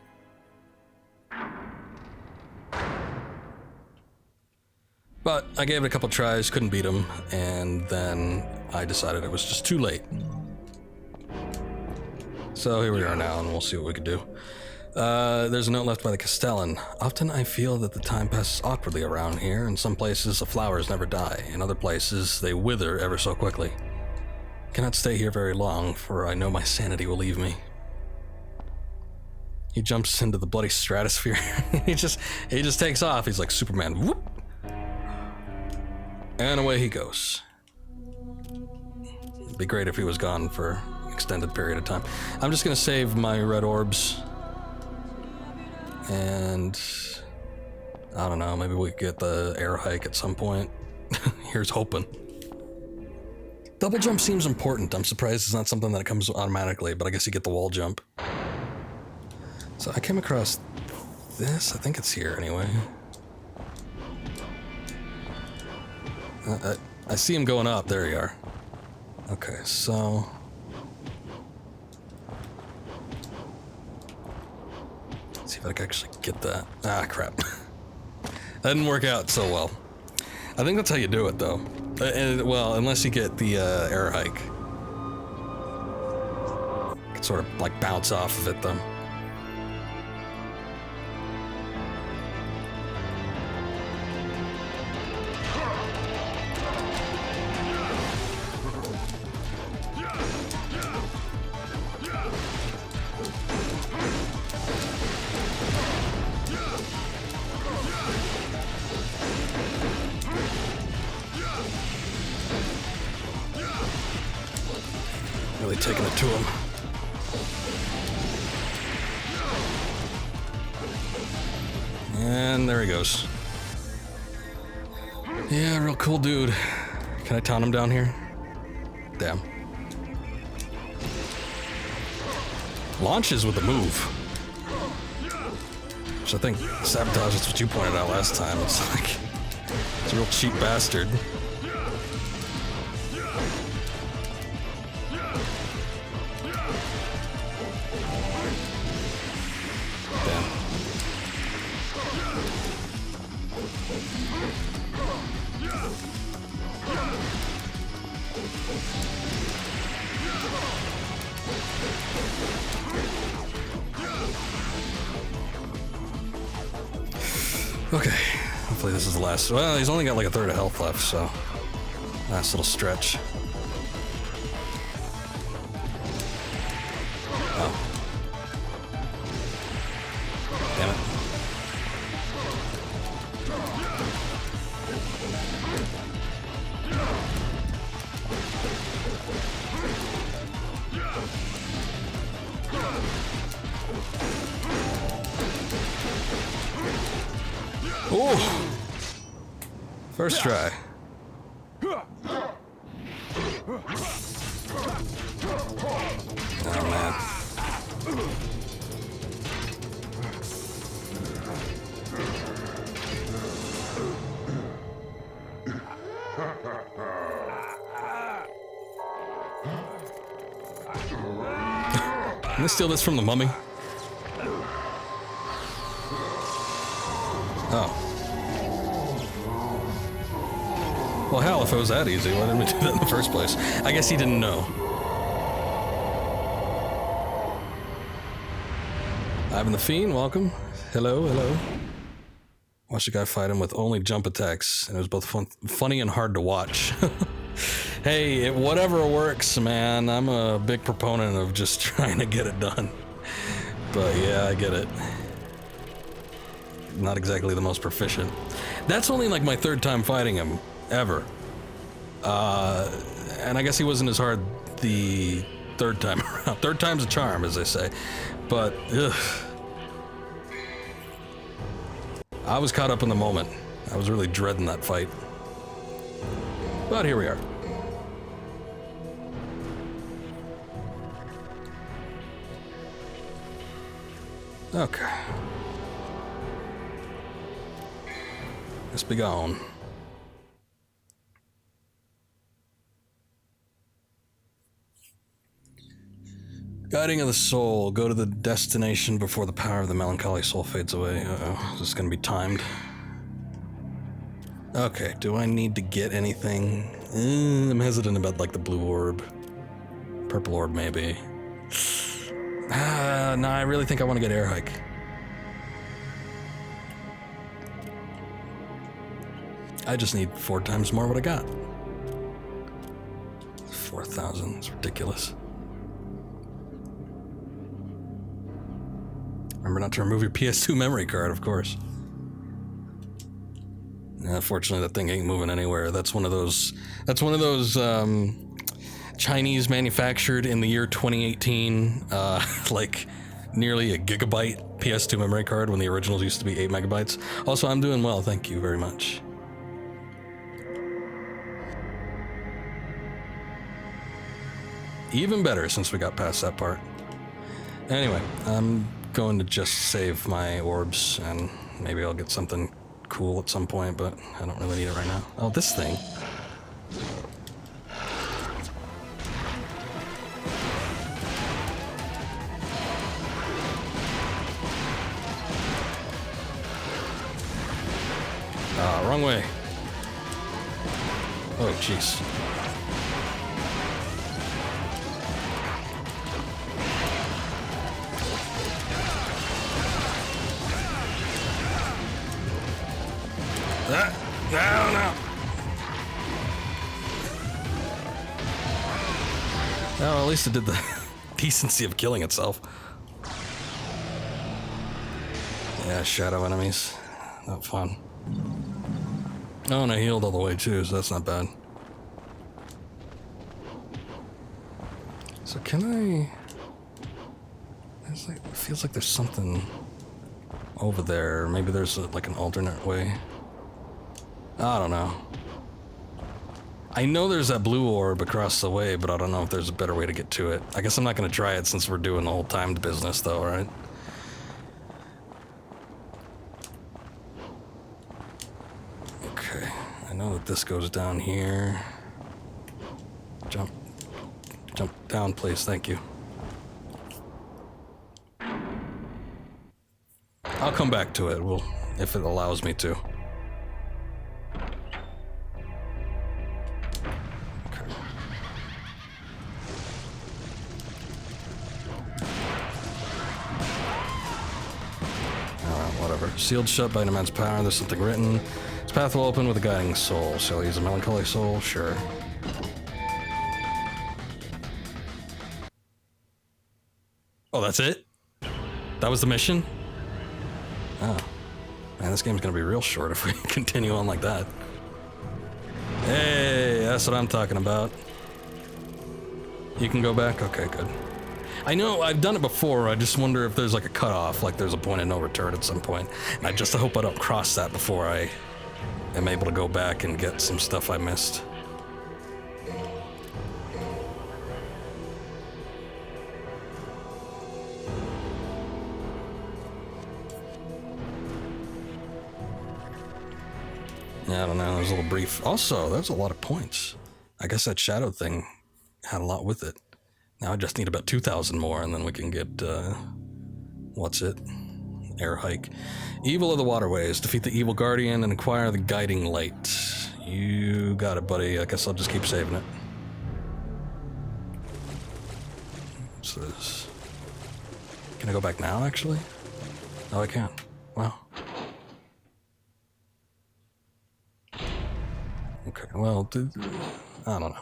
But I gave it a couple tries, couldn't beat him, and then I decided it was just too late. So here we are now, and we'll see what we can do. There's a note left by the Castellan. Often I feel that the time passes awkwardly around here. In some places, the flowers never die. In other places, they wither ever so quickly. I cannot stay here very long, for I know my sanity will leave me. He jumps into the bloody stratosphere. he just takes off. He's like Superman. Whoop! And away he goes. It'd be great if he was gone for an extended period of time. I'm just gonna save my red orbs. And I don't know, maybe we could get the air hike at some point. Here's hoping. Double jump seems important. I'm surprised it's not something that comes automatically, but I guess you get the wall jump. So I came across this. I think it's here anyway. I see him going up. There you are. Okay, so... Let's see if I can actually get that. Ah, crap. That didn't work out so well. I think that's how you do it, though. Well, unless you get the air hike. You can sort of, like, bounce off of it, though. Really taking it to him. And there he goes. Yeah, real cool dude. Can I taunt him down here? Damn. Launches with a move. Which I think, Sabotage, is what you pointed out last time. It's like, it's a real cheap bastard. Okay, hopefully this is the last. Well, he's only got like a third of health left, so nice little stretch. Oh. Damn Oh! First try. Oh, man. Can I steal this from the mummy? Oh. Well, hell, if it was that easy, why didn't we do that in the first place? I guess he didn't know. Ivan the Fiend, welcome. Hello, hello. Watched a guy fight him with only jump attacks, and it was both funny and hard to watch. Hey, whatever works, man. I'm a big proponent of just trying to get it done. But yeah, I get it. Not exactly the most proficient. That's only like my third time fighting him, ever. And I guess he wasn't as hard the third time around. Third time's a charm, as they say. But, ugh. I was caught up in the moment. I was really dreading that fight. But here we are. Okay. Let's be gone. Guiding of the soul. Go to the destination before the power of the melancholy soul fades away. Uh-oh. Is this gonna be timed? Okay, do I need to get anything? I'm hesitant about, like, the blue orb. Purple orb, maybe. No, I really think I want to get air hike. I just need 4 times more what I got. 4,000, it's ridiculous. Remember not to remove your PS2 memory card, of course. Yeah, fortunately, that thing ain't moving anywhere. That's one of those Chinese manufactured in the year 2018, like nearly a gigabyte PS2 memory card when the originals used to be 8 megabytes. Also, I'm doing well, thank you very much. Even better since we got past that part. Anyway, I'm going to just save my orbs and maybe I'll get something cool at some point, but I don't really need it right now. Oh, this thing. Wrong way. Oh, jeez. No. Oh, at least it did the decency of killing itself. Yeah, shadow enemies. Not fun. Oh, and I healed all the way too, so that's not bad. So can I... It feels like there's something over there. Maybe there's like an alternate way. I don't know. I know there's that blue orb across the way, but I don't know if there's a better way to get to it. I guess I'm not going to try it since we're doing the whole timed business though, right? Okay, I know that this goes down here. Jump down, please, thank you. I'll come back to it, if it allows me to. Sealed shut by an immense power, there's something written. This path will open with a guiding soul. Shall I use a melancholy soul? Sure. Oh, that's it? That was the mission? Oh. Man, this game's gonna be real short if we continue on like that. Hey, that's what I'm talking about. You can go back? Okay, good. I know I've done it before. I just wonder if there's like a cutoff, like there's a point of no return at some point. And I just hope I don't cross that before I am able to go back and get some stuff I missed. Yeah, I don't know. There's a little brief. Also, there's a lot of points. I guess that shadow thing had a lot with it. Now I just need about 2,000 more, and then we can get, what's it? Air hike. Evil of the waterways. Defeat the evil guardian and acquire the guiding light. You got it, buddy. I guess I'll just keep saving it. What's this? Can I go back now, actually? Oh, I can. Wow. Okay, well, I don't know.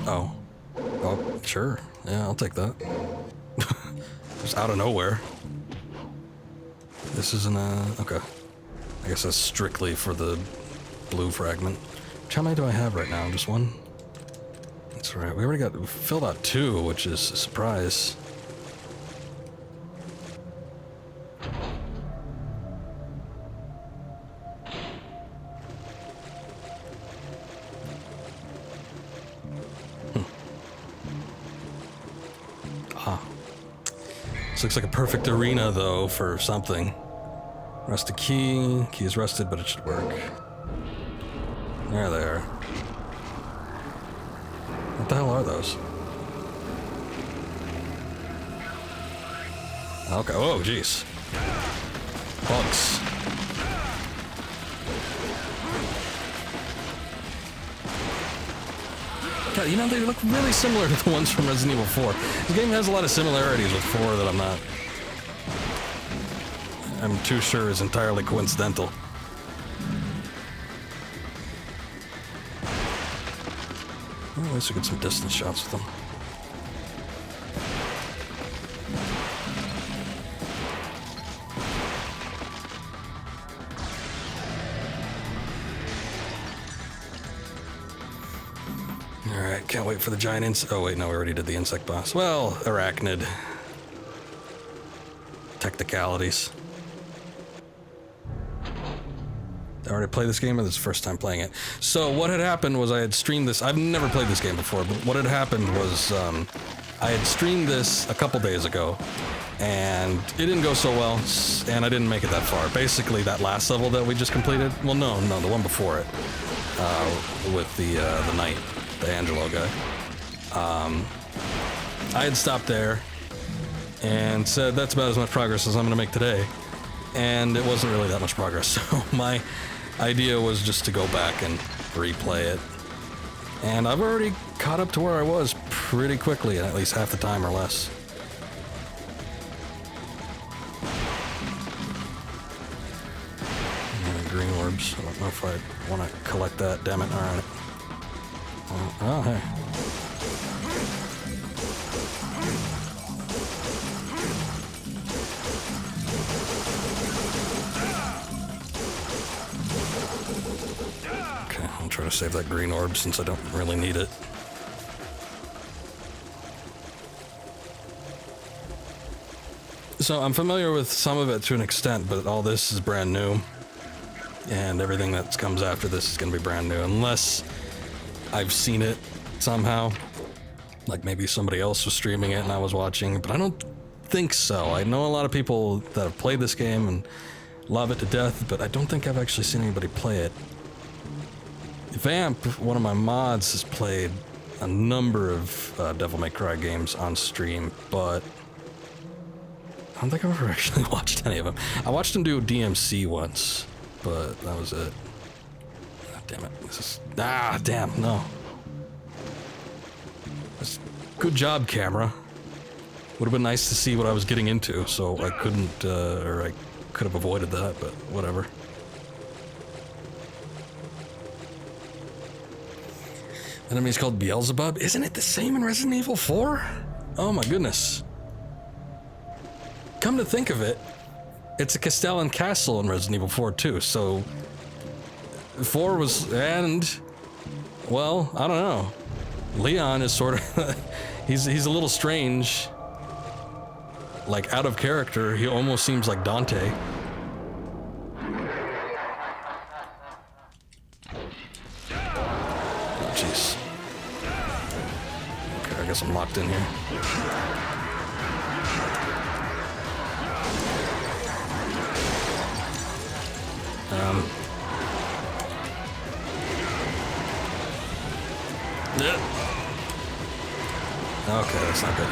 Oh. Oh, sure. Yeah, I'll take that. Just out of nowhere. This isn't okay. I guess that's strictly for the blue fragment. How many do I have right now? Just one? That's right. We filled out 2, which is a surprise. This looks like a perfect arena, though, for something. Rest a key. Key is rested, but it should work. There they are. What the hell are those? Okay. Oh, jeez. Bugs. God, you know, they look really similar to the ones from Resident Evil 4. This game has a lot of similarities with 4 that I'm too sure is entirely coincidental. Well, at least we get some distance shots with them. Alright, can't wait for the giant insect. Oh wait, no, we already did the insect boss. Well, arachnid. Technicalities. I already played this game, or this is the first time playing it. So what had happened was I had streamed this. I've never played this game before, but what had happened was I had streamed this a couple days ago, and it didn't go so well, and I didn't make it that far. Basically, that last level that we just completed. Well, no, the one before it, with the knight, the Angelo guy. I had stopped there and said that's about as much progress as I'm going to make today, and it wasn't really that much progress. So my idea was just to go back and replay it, and I've already caught up to where I was pretty quickly, at least half the time or less. Green orbs. I don't know if I want to collect that. Damn it! All right. Oh, hey. Okay, I'll try to save that green orb since I don't really need it. So I'm familiar with some of it to an extent, but all this is brand new. And everything that comes after this is going to be brand new, unless I've seen it somehow. Like maybe somebody else was streaming it and I was watching, but I don't think so. I know a lot of people that have played this game and love it to death, but I don't think I've actually seen anybody play it. Vamp, one of my mods, has played a number of Devil May Cry games on stream, but I don't think I've ever actually watched any of them. I watched him do DMC once, but that was it. Ah, damn it. This is... Ah, damn, no. Good job, camera. Would have been nice to see what I was getting into, so I couldn't, or I could have avoided that, but whatever. Enemy's called Beelzebub. Isn't it the same in Resident Evil 4? Oh my goodness. Come to think of it, it's a Castellan castle in Resident Evil 4 too, so 4 was, and Well, I don't know. Leon is sort of... he's a little strange. Like, out of character. He almost seems like Dante. Oh, jeez. Okay, I guess I'm locked in here. Okay, that's not good.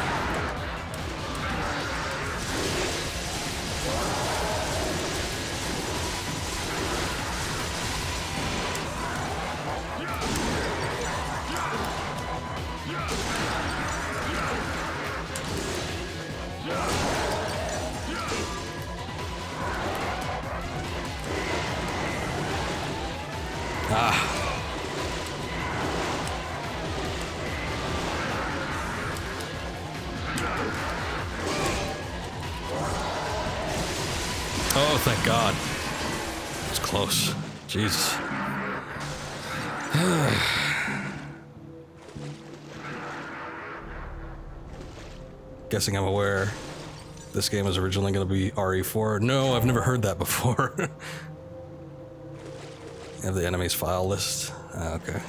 Oh, thank God. It's close. Jesus. Guessing I'm aware this game is originally going to be RE4. No, I've never heard that before. You have the enemy's file list. Okay.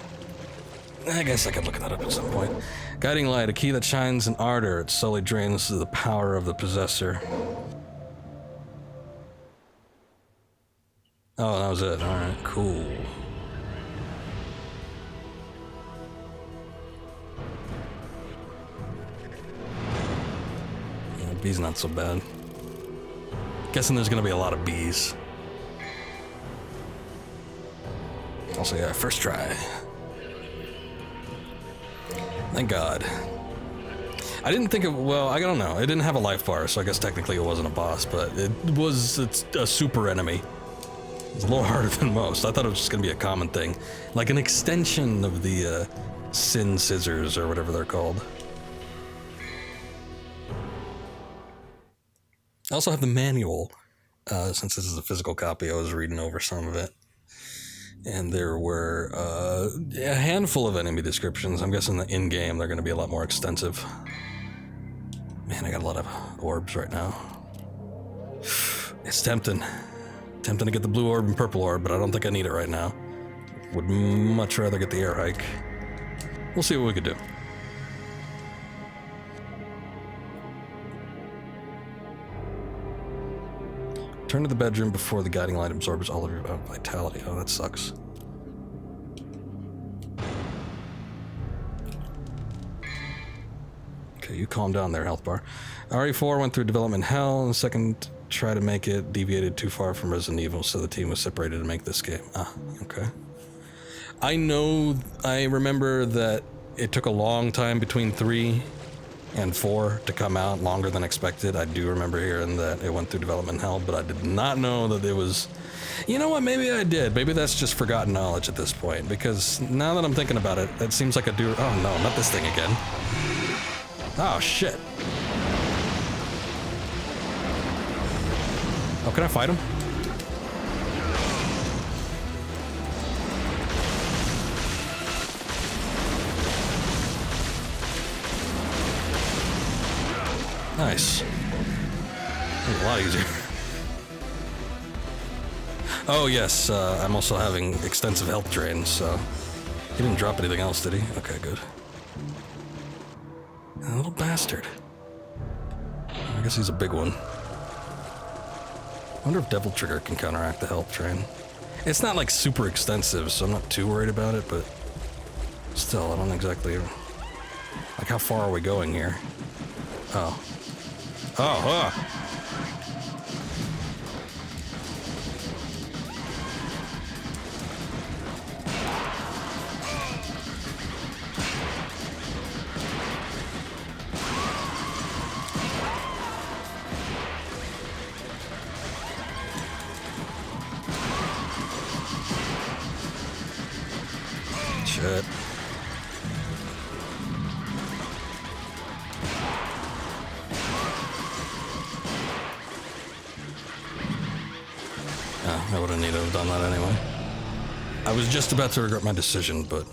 I guess I could look that up at some point. Guiding light, a key that shines in ardor. It slowly drains the power of the possessor. Oh, that was it. Alright, cool. Yeah, B's not so bad. Guessing there's gonna be a lot of B's. Also, yeah, first try. Thank God. I didn't think of, well, I don't know. It didn't have a life bar, so I guess technically it wasn't a boss, but it's a super enemy. It's a little harder than most. I thought it was just gonna be a common thing. Like an extension of the Sin Scissors, or whatever they're called. I also have the manual. Since this is a physical copy, I was reading over some of it. And there were a handful of enemy descriptions. I'm guessing the in-game they're gonna be a lot more extensive. Man, I got a lot of orbs right now. It's tempting. Tempting to get the blue orb and purple orb, but I don't think I need it right now. Would much rather get the air hike. We'll see what we could do. Turn to the bedroom before the guiding light absorbs all of your vitality. Oh, that sucks. Okay, you calm down there, health bar. RE4 went through development hell, and the second try to make it deviated too far from Resident Evil, so the team was separated to make this game. Ah, okay. I remember that it took a long time between 3 and 4 to come out, longer than expected. I do remember hearing that it went through development hell, but I did not know that it was... You know what, maybe I did. Maybe that's just forgotten knowledge at this point, because now that I'm thinking about it, it seems like oh no, not this thing again. Oh shit. Oh, can I fight him? Nice. A lot easier. Oh yes, I'm also having extensive health drains, so... He didn't drop anything else, did he? Okay, good. A little bastard. I guess he's a big one. I wonder if Devil Trigger can counteract the health drain. It's not like super extensive, so I'm not too worried about it, but... Still, I don't exactly... Like, how far are we going here? Oh. Oh, shit. I would have needed to have done that anyway. I was just about to regret my decision, but...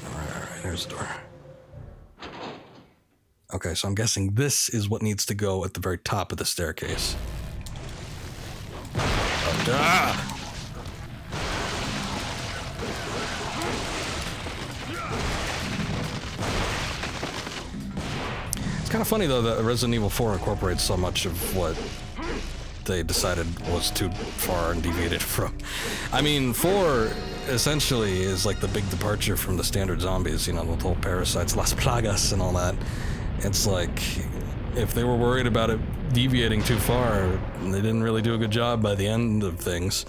Alright, here's the door. Okay, so I'm guessing this is what needs to go at the very top of the staircase. Ah! It's kind of funny though that Resident Evil 4 incorporates so much of what they decided was too far and deviated from. I mean, 4 essentially is like the big departure from the standard zombies, you know, the whole parasites, Las Plagas and all that. It's like, if they were worried about it deviating too far, they didn't really do a good job by the end of things.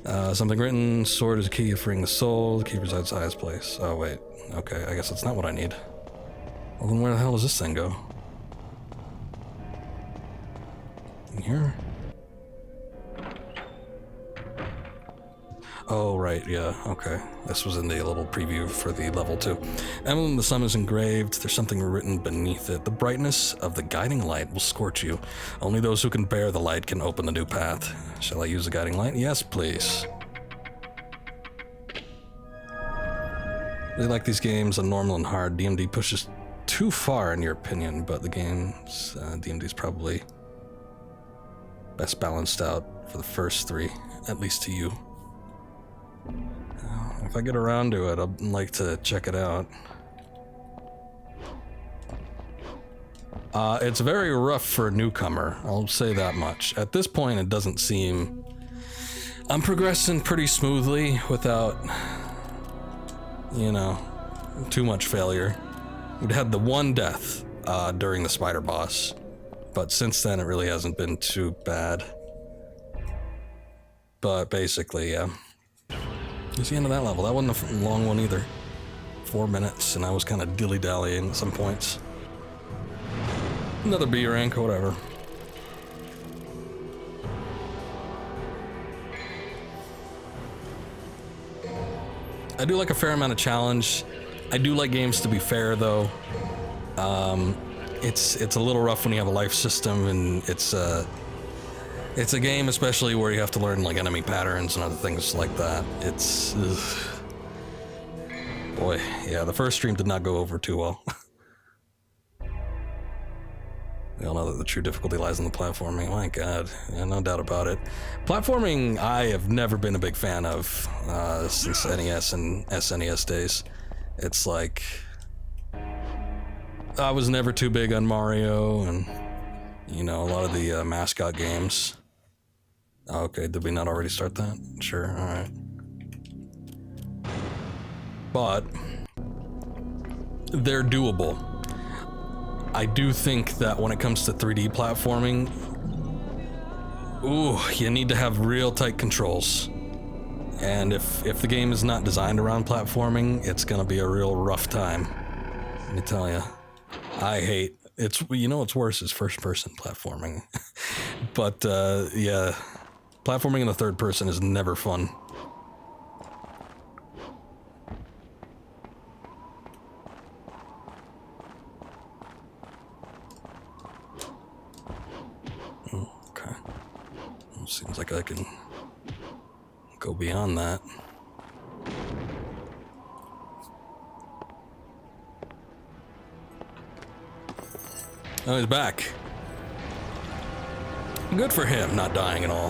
Something written, sword is a key of freeing the soul, the key resides the highest place. Oh wait, okay, I guess that's not what I need. Well then where the hell does this thing go? In here? Oh, right, yeah, okay. This was in the little preview for the level 2. Emblem, the sun is engraved. There's something written beneath it. The brightness of the guiding light will scorch you. Only those who can bear the light can open the new path. Shall I use the guiding light? Yes, please. Really like these games on normal and hard. DMD pushes too far in your opinion, but the game's DMD is probably best balanced out for the first 3, at least to you. If I get around to it, I'd like to check it out. It's very rough for a newcomer, I'll say that much. At this point, it doesn't seem... I'm progressing pretty smoothly without, you know, too much failure. We'd had the one death during the spider boss, but since then it really hasn't been too bad. But basically, yeah. It's the end of that level. That wasn't a long one either. 4 minutes, and I was kind of dilly-dallying at some points. Another B rank, whatever. I do like a fair amount of challenge. I do like games to be fair, though. It's a little rough when you have a life system, and it's a game, especially where you have to learn like enemy patterns and other things like that. It's... ugh. Boy, yeah, the first stream did not go over too well. We all know that the true difficulty lies in the platforming. My god, yeah, no doubt about it. Platforming, I have never been a big fan of since NES and SNES days. It's like... I was never too big on Mario and, you know, a lot of the mascot games. Okay, did we not already start that? Sure, alright. But they're doable. I do think that when it comes to 3D platforming, ooh, you need to have real tight controls. And if the game is not designed around platforming, it's gonna be a real rough time. Let me tell you. I hate it's, you know what's worse is first-person platforming. But yeah, platforming in the third person is never fun. Okay. Well, seems like I can go beyond that. Oh, he's back. Good for him, not dying at all.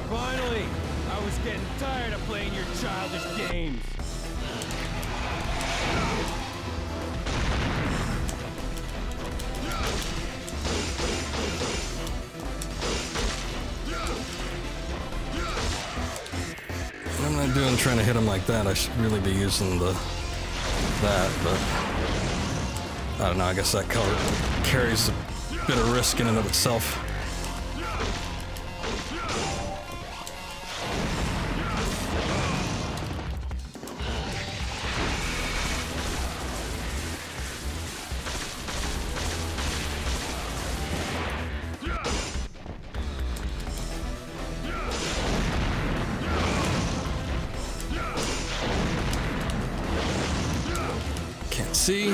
Finally! I was getting tired of playing your childish games. What am I doing trying to hit him like that? I should really be using that, but I don't know, I guess that color carries a bit of risk in and of itself. Can't see.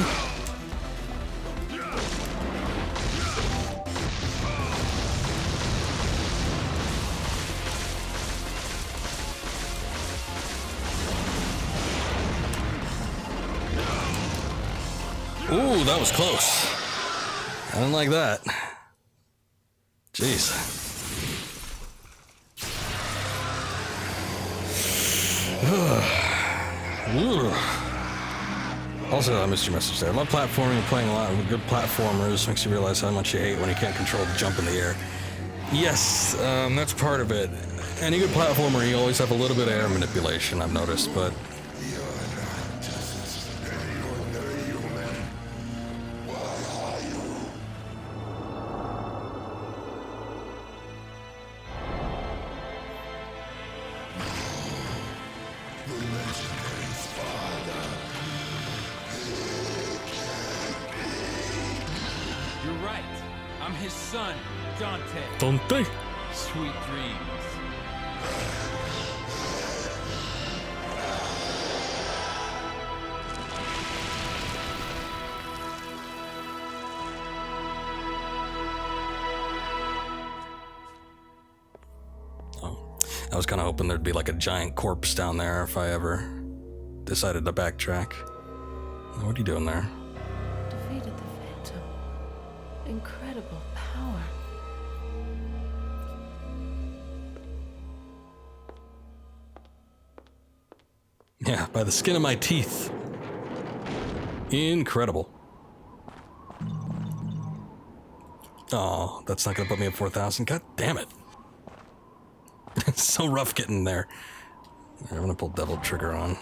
Ooh, that was close. I didn't like that. Jeez. Also, I missed your message there. I love platforming, playing a lot of good platformers. Makes you realize how much you hate when you can't control the jump in the air. Yes, that's part of it. Any good platformer, you always have a little bit of air manipulation, I've noticed, but... You're right. I'm his son, Dante. Dante? Sweet dreams. I was kind of hoping there'd be like a giant corpse down there if I ever decided to backtrack. What are you doing there? Defeated the Phantom. Incredible power. Yeah, by the skin of my teeth. Incredible. Oh, that's not gonna put me at 4,000. God damn it. It's so rough getting there. I'm gonna pull Devil Trigger on.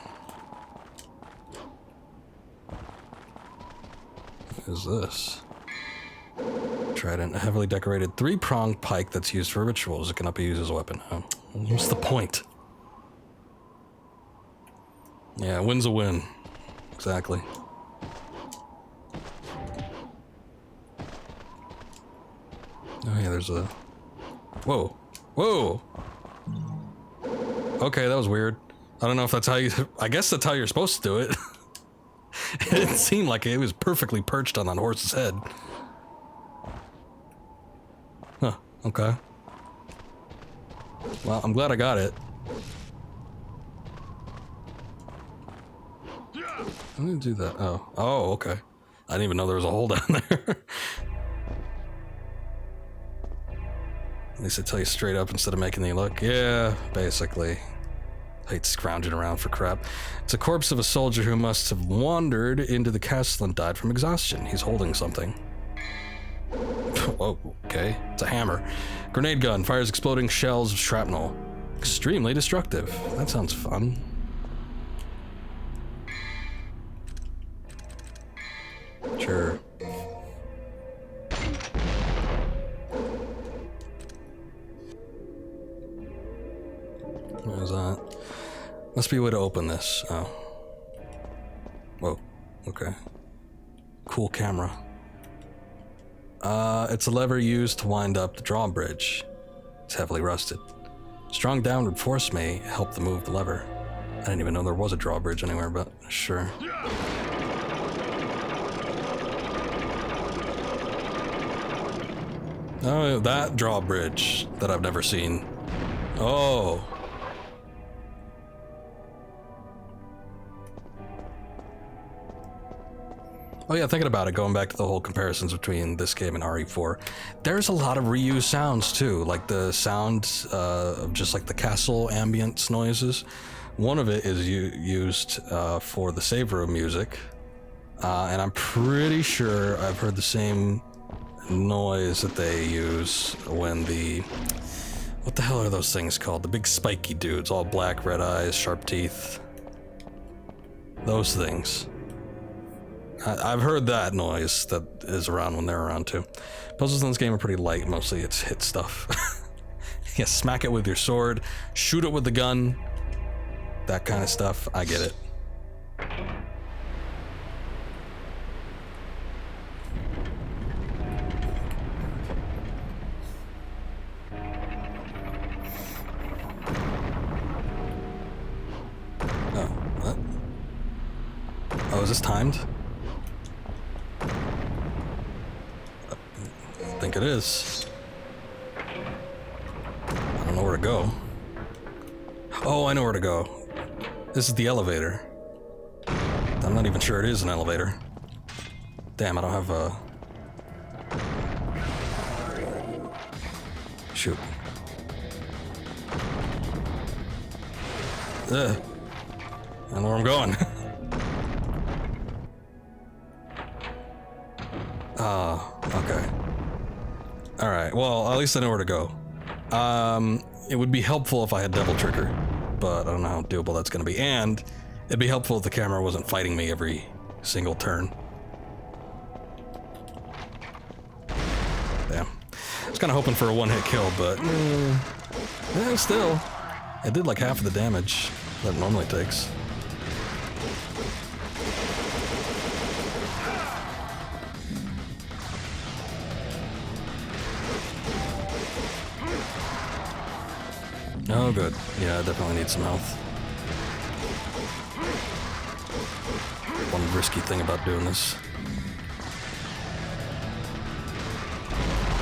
What is this? Trident, a heavily decorated 3-pronged pike that's used for rituals. It cannot be used as a weapon. Oh, what's the point? Yeah, win's a win. Exactly. Oh yeah, there's a... Whoa. Whoa! Okay, that was weird. I don't know if that's how you... I guess that's how you're supposed to do it. It didn't seem like it was perfectly perched on that horse's head. Huh, okay. Well, I'm glad I got it. I didn't do that. Oh. Oh, okay. I didn't even know there was a hole down there. At least I tell you straight up instead of making you look. Yeah, basically. I hate scrounging around for crap. It's a corpse of a soldier who must have wandered into the castle and died from exhaustion. He's holding something. Whoa, okay. It's a hammer. Grenade gun. Fires exploding shells of shrapnel. Extremely destructive. That sounds fun. Sure. What is that? Must be a way to open this. Oh. Whoa. Okay. Cool camera. It's a lever used to wind up the drawbridge. It's heavily rusted. Strong downward force may help to move the lever. I didn't even know there was a drawbridge anywhere, but sure. Oh, that drawbridge that I've never seen. Oh. Oh yeah, thinking about it, going back to the whole comparisons between this game and RE4, there's a lot of reused sounds too, like the sound of just like the castle ambience noises. One of it is used for the save room music, and I'm pretty sure I've heard the same noise that they use when the... What the hell are those things called? The big spiky dudes, all black, red eyes, sharp teeth. Those things. I've heard that noise that is around when they're around too. Puzzles in this game are pretty light, mostly it's hit stuff. Yeah, smack it with your sword, shoot it with the gun, that kind of stuff. I get it. Oh, what? Oh, is this timed? think it is. I don't know where to go. Oh, I know where to go. This is the elevator. I'm not even sure it is an elevator. Damn, I don't have a... Shoot. Ugh. I don't know where I'm going. Okay. Alright, well, at least I know where to go. It would be helpful if I had double trigger, but I don't know how doable that's gonna be. And it'd be helpful if the camera wasn't fighting me every single turn. Damn. I was kinda hoping for a one-hit kill, but... yeah, still. It did like half of the damage that it normally takes. Oh, good. Yeah, I definitely need some health. One risky thing about doing this.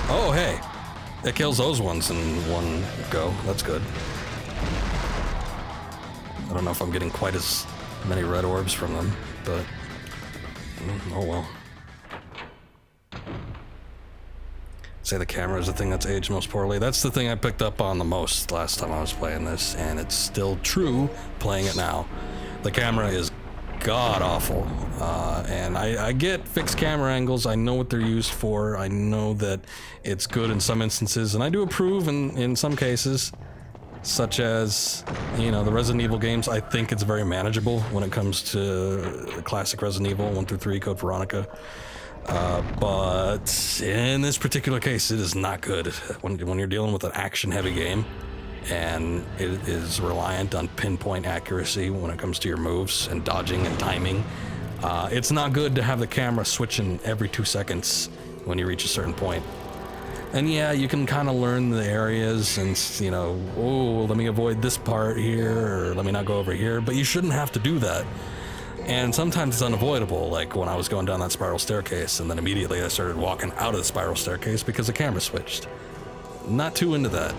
Oh, hey! It kills those ones in one go. That's good. I don't know if I'm getting quite as many red orbs from them, but... oh well. Say the camera is the thing that's aged most poorly. That's the thing I picked up on the most last time I was playing this, and it's still true playing it now. The camera is god-awful, and I get fixed camera angles. I know what they're used for. I know that it's good in some instances, and I do approve in some cases, such as, you know, the Resident Evil games. I think it's very manageable when it comes to classic Resident Evil 1 through 3, Code Veronica. But in this particular case, it is not good when you're dealing with an action-heavy game, and it is reliant on pinpoint accuracy when it comes to your moves and dodging and timing. It's not good to have the camera switching every 2 seconds when you reach a certain point. And yeah, you can kind of learn the areas and, you know, oh, let me avoid this part here, or let me not go over here, but you shouldn't have to do that. And sometimes it's unavoidable, like when I was going down that spiral staircase, and then immediately I started walking out of the spiral staircase because the camera switched. Not too into that.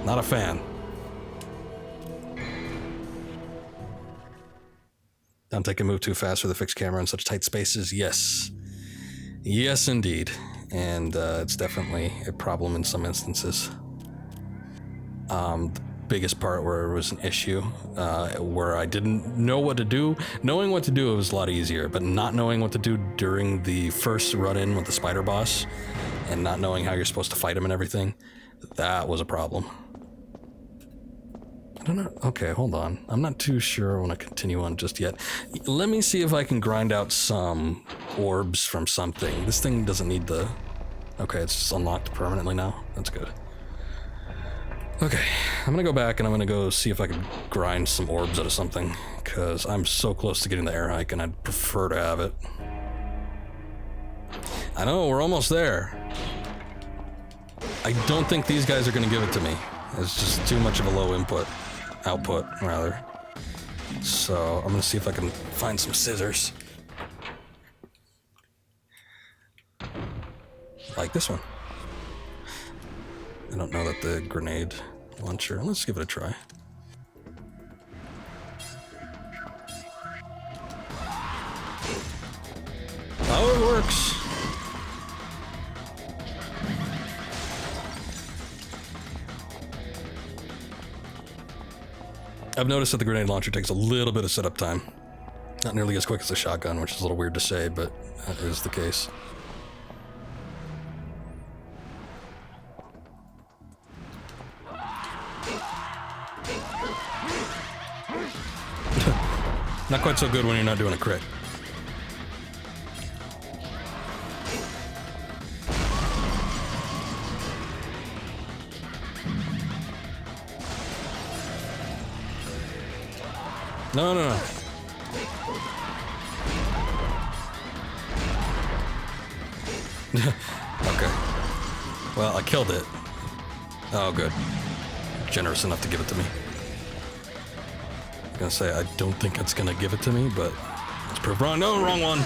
Not a fan. Dante can move too fast with a fixed camera in such tight spaces. Yes. Yes, indeed. And it's definitely a problem in some instances. Biggest part where it was an issue, where I didn't know what to do. Knowing what to do, it was a lot easier, but not knowing what to do during the first run-in with the spider boss, and not knowing how you're supposed to fight him and everything, that was a problem. I don't know. Okay, hold on. I'm not too sure I want to continue on just yet. Let me see if I can grind out some orbs from something. This thing doesn't need the... Okay, it's just unlocked permanently now. That's good. Okay, I'm gonna go back and I'm gonna go see if I can grind some orbs out of something, because I'm so close to getting the air hike and I'd prefer to have it. I know, we're almost there. I don't think these guys are gonna give it to me. It's just too much of a low output, rather. So I'm gonna see if I can find some scissors. Like this one. I don't know that the grenade launcher. Let's give it a try. Oh, it works. I've noticed that the grenade launcher takes a little bit of setup time. Not nearly as quick as a shotgun, which is a little weird to say, but that is the case. Not quite so good when you're not doing a crit. No. Okay. Well, I killed it. Oh, good. Generous enough to give it to me. I was gonna say, I don't think it's gonna give it to me, but let's prove wrong. No, wrong one.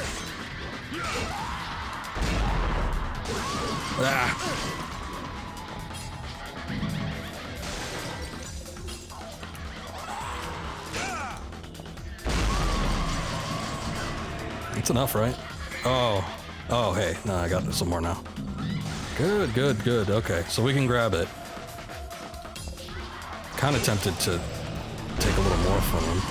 Ah! It's enough, right? Oh. Oh, hey. No, I got some more now. Good, good, good. Okay, so we can grab it. Kind of tempted to take a little more from them,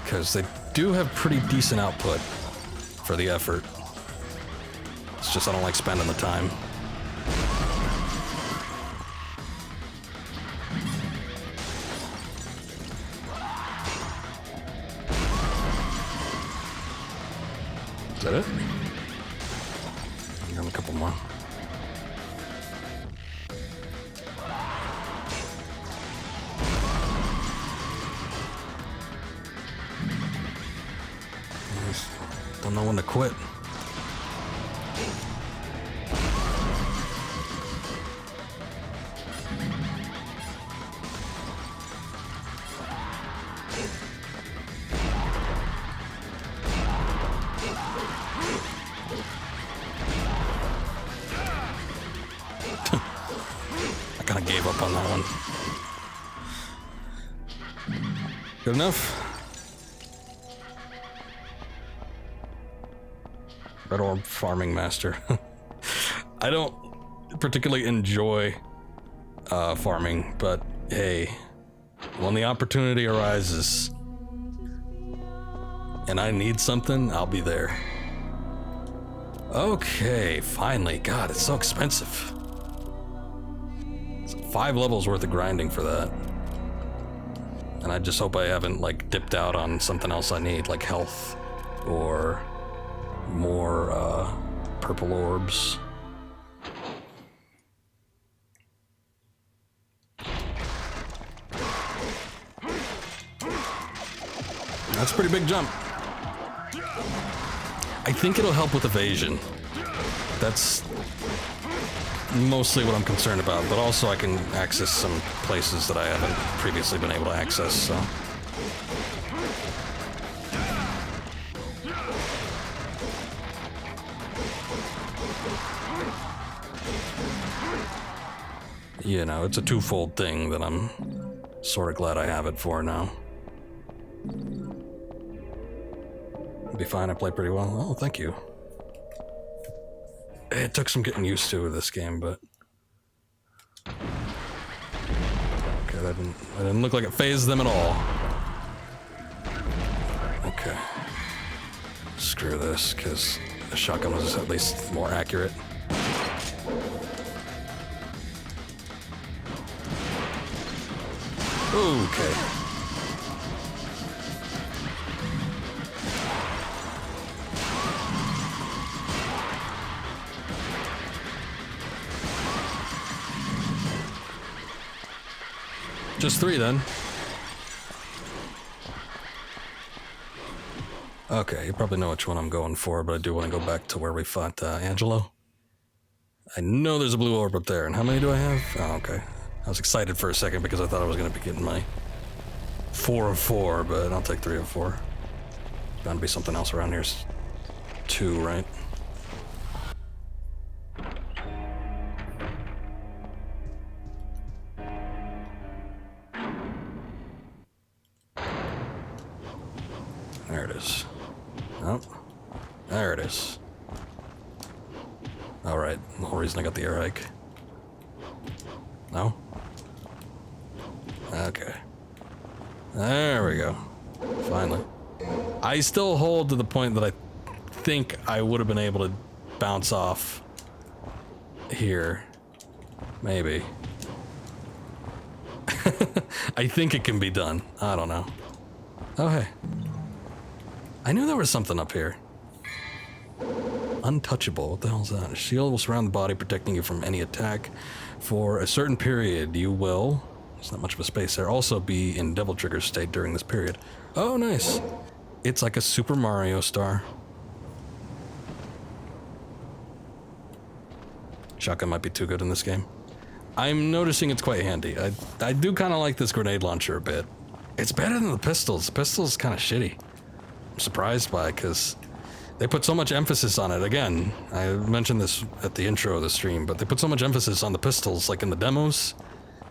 because they do have pretty decent output for the effort. It's just I don't like spending the time. Is that it? I got a couple more. Don't know when to quit. I kind of gave up on that one. Good enough? Red Orb Farming Master. I don't particularly enjoy farming, but hey, when the opportunity arises and I need something, I'll be there. Okay, finally. God, it's so expensive. It's 5 levels worth of grinding for that. And I just hope I haven't like dipped out on something else I need, like health or more purple orbs. That's a pretty big jump. I think it'll help with evasion. That's mostly what I'm concerned about, but also I can access some places that I haven't previously been able to access, so. You know, it's a twofold thing that I'm sort of glad I have it for now. It'll be fine, I play pretty well. Oh, thank you. It took some getting used to with this game, but... Okay, that didn't look like it phased them at all. Okay. Screw this, because the shotgun was at least more accurate. Okay. Just 3 then. Okay, you probably know which one I'm going for, but I do want to go back to where we fought Angelo. I know there's a blue orb up there, and how many do I have? Oh, okay. I was excited for a second because I thought I was going to be getting my 4 of 4, but I'll take 3 of 4. Bound to be something else around here. 2, right? There it is. Oh, there it is. All right, the whole reason I got the air hike. No? Okay. There we go. Finally. I still hold to the point that I think I would have been able to bounce off here. Maybe. I think it can be done. I don't know. Oh, hey. I knew there was something up here. Untouchable. What the hell is that? A shield will surround the body, protecting you from any attack. For a certain period, you will... There's not much of a space there. Also be in Devil Trigger state during this period. Oh, nice. It's like a Super Mario star. Shotgun might be too good in this game. I'm noticing it's quite handy. I do kind of like this grenade launcher a bit. It's better than the pistols. The pistol's kind of shitty. I'm surprised by it, because They put so much emphasis on it. Again, I mentioned this at the intro of the stream, but they put so much emphasis on the pistols, like in the demos.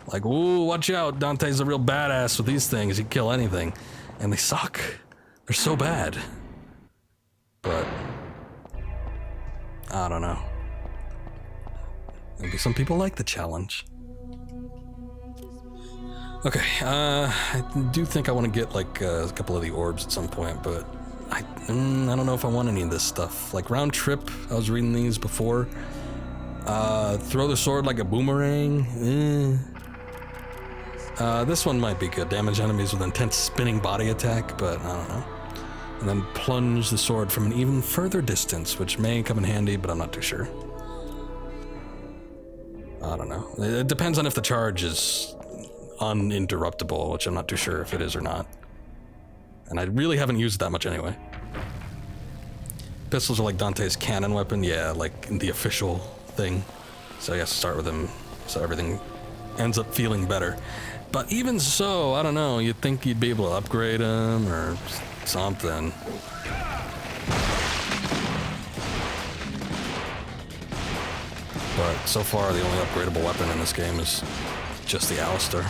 Like, ooh, watch out, Dante's a real badass with these things. He can kill anything. And they suck. They're so bad. But I don't know. Maybe some people like the challenge. Okay, I do think I want to get like a couple of the orbs at some point, but I don't know if I want any of this stuff. Like round trip, I was reading these before. Throw the sword like a boomerang. This one might be good. Damage enemies with intense spinning body attack, but I don't know. And then plunge the sword from an even further distance, which may come in handy, but I'm not too sure. I don't know. It depends on if the charge is uninterruptible, which I'm not too sure if it is or not. And I really haven't used it that much anyway. Pistols are like Dante's cannon weapon, yeah, like the official thing. So you have to start with them, so everything ends up feeling better. But even so, I don't know, you'd think you'd be able to upgrade them or something. But so far, the only upgradable weapon in this game is just the Alistair.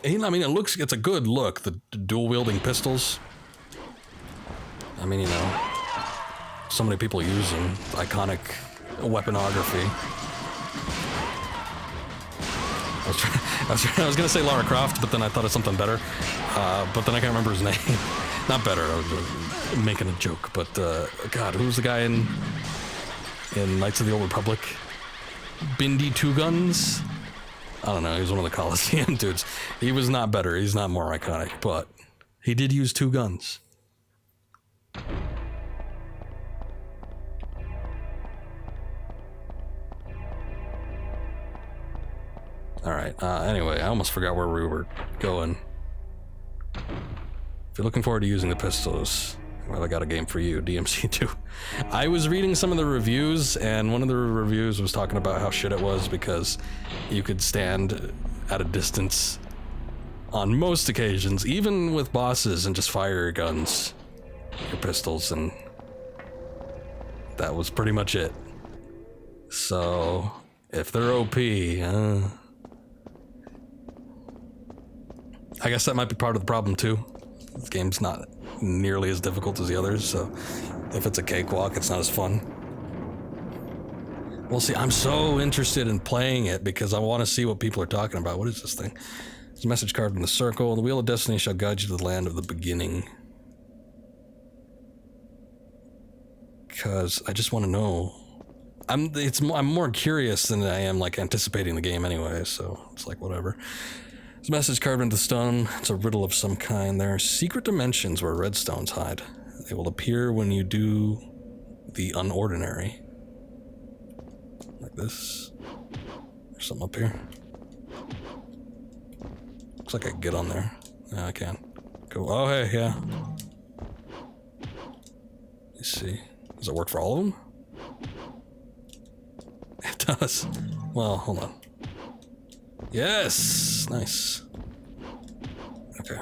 I mean, it's a good look, the dual-wielding pistols. I mean, you know, so many people use them. Iconic weaponography. I was gonna say Lara Croft, but then I thought of something better. But then I can't remember his name. Not better, I was making a joke, but God, who was the guy in Knights of the Old Republic? Bindi Two Guns? I don't know, he was one of the Coliseum dudes. He was not better, he's not more iconic, but he did use two guns. Alright, anyway, I almost forgot where we were going. If you're looking forward to using the pistols, well, I got a game for you, DMC 2. I was reading some of the reviews, and one of the reviews was talking about how shit it was because you could stand at a distance on most occasions, even with bosses, and just fire your guns, your pistols, and that was pretty much it. So, if they're OP, I guess that might be part of the problem too. This game's not nearly as difficult as the others, so if it's a cakewalk, it's not as fun. We'll see. I'm so interested in playing it because I want to see what people are talking about. What is this thing? There's a message carved in the circle. The wheel of destiny shall guide you to the land of the beginning. Because I just want to know. I'm more curious than I am like anticipating the game anyway, so it's like whatever. There's a message carved into stone. It's a riddle of some kind. There are secret dimensions where red stones hide. They will appear when you do the unordinary. Like this. There's something up here. Looks like I can get on there. Yeah, I can. Go. Oh, hey, yeah. Let's see. Does it work for all of them? It does. Well, hold on. Yes! Nice. Okay.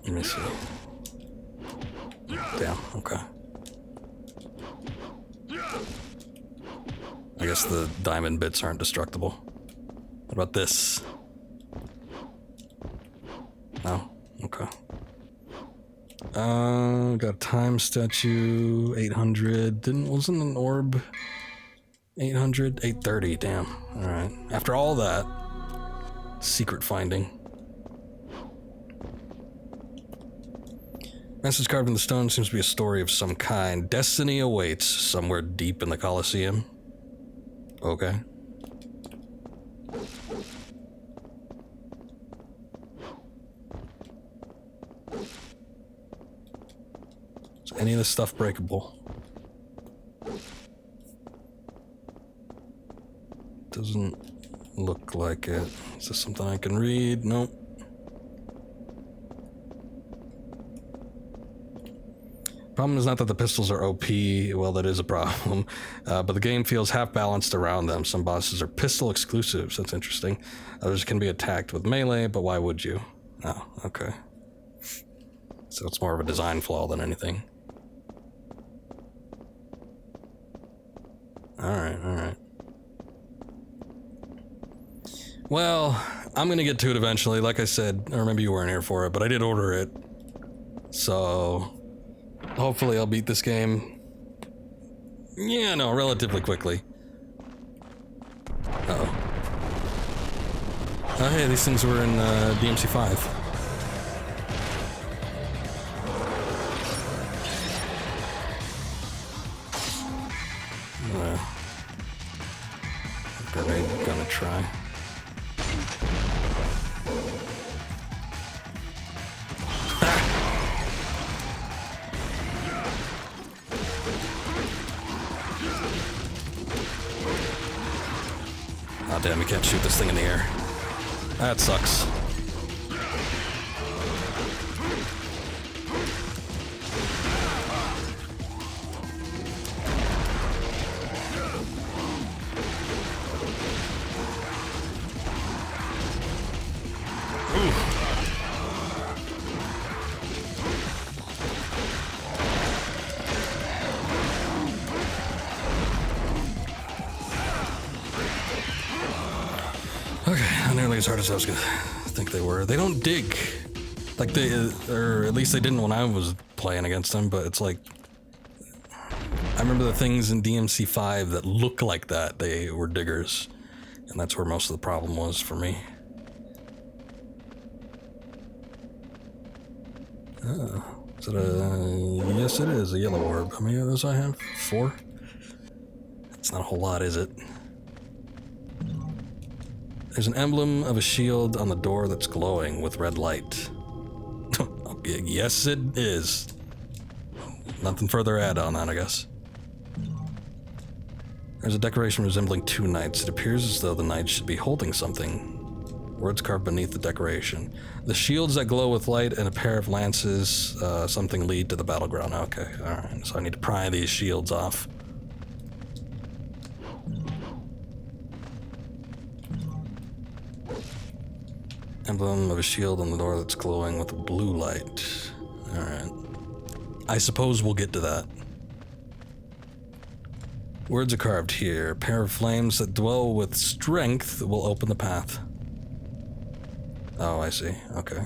Let me see. Damn, okay. I guess the diamond bits aren't destructible. What about this? No? Okay. Got a time statue, 800. Wasn't an orb 800? 830, damn. Alright. After all that, secret finding. Message carved in the stone seems to be a story of some kind. Destiny awaits somewhere deep in the Colosseum. Okay. Is any of this stuff breakable? Doesn't look like it. Is this something I can read? Nope. Problem is not that the pistols are OP, well, that is a problem, but the game feels half-balanced around them. Some bosses are pistol exclusives, that's interesting. Others can be attacked with melee, but why would you? Oh, okay. So it's more of a design flaw than anything. Alright. Well, I'm gonna get to it eventually. Like I said, I remember you weren't here for it, but I did order it. So, hopefully I'll beat this game. Yeah, no, relatively quickly. Uh-oh. Oh, hey, these things were in DMC5. Grenade, gonna try. Oh damn, you can't shoot this thing in the air. That sucks. Okay, not nearly as hard as I was gonna think they were. They don't dig. Like they, or at least they didn't when I was playing against them, but it's like, I remember the things in DMC5 that look like that, they were diggers. And that's where most of the problem was for me. Oh, is it a, yes it is, a yellow orb. How many of those I have? 4? That's not a whole lot, is it? There's an emblem of a shield on the door that's glowing with red light. Yes, it is. Nothing further to add on that, I guess. There's a decoration resembling 2 knights. It appears as though the knights should be holding something. Words carved beneath the decoration. The shields that glow with light and a pair of lances, something lead to the battleground. Okay, alright. So I need to pry these shields off. Emblem of a shield on the door that's glowing with a blue light. Alright. I suppose we'll get to that. Words are carved here. A pair of flames that dwell with strength will open the path. Oh, I see. Okay.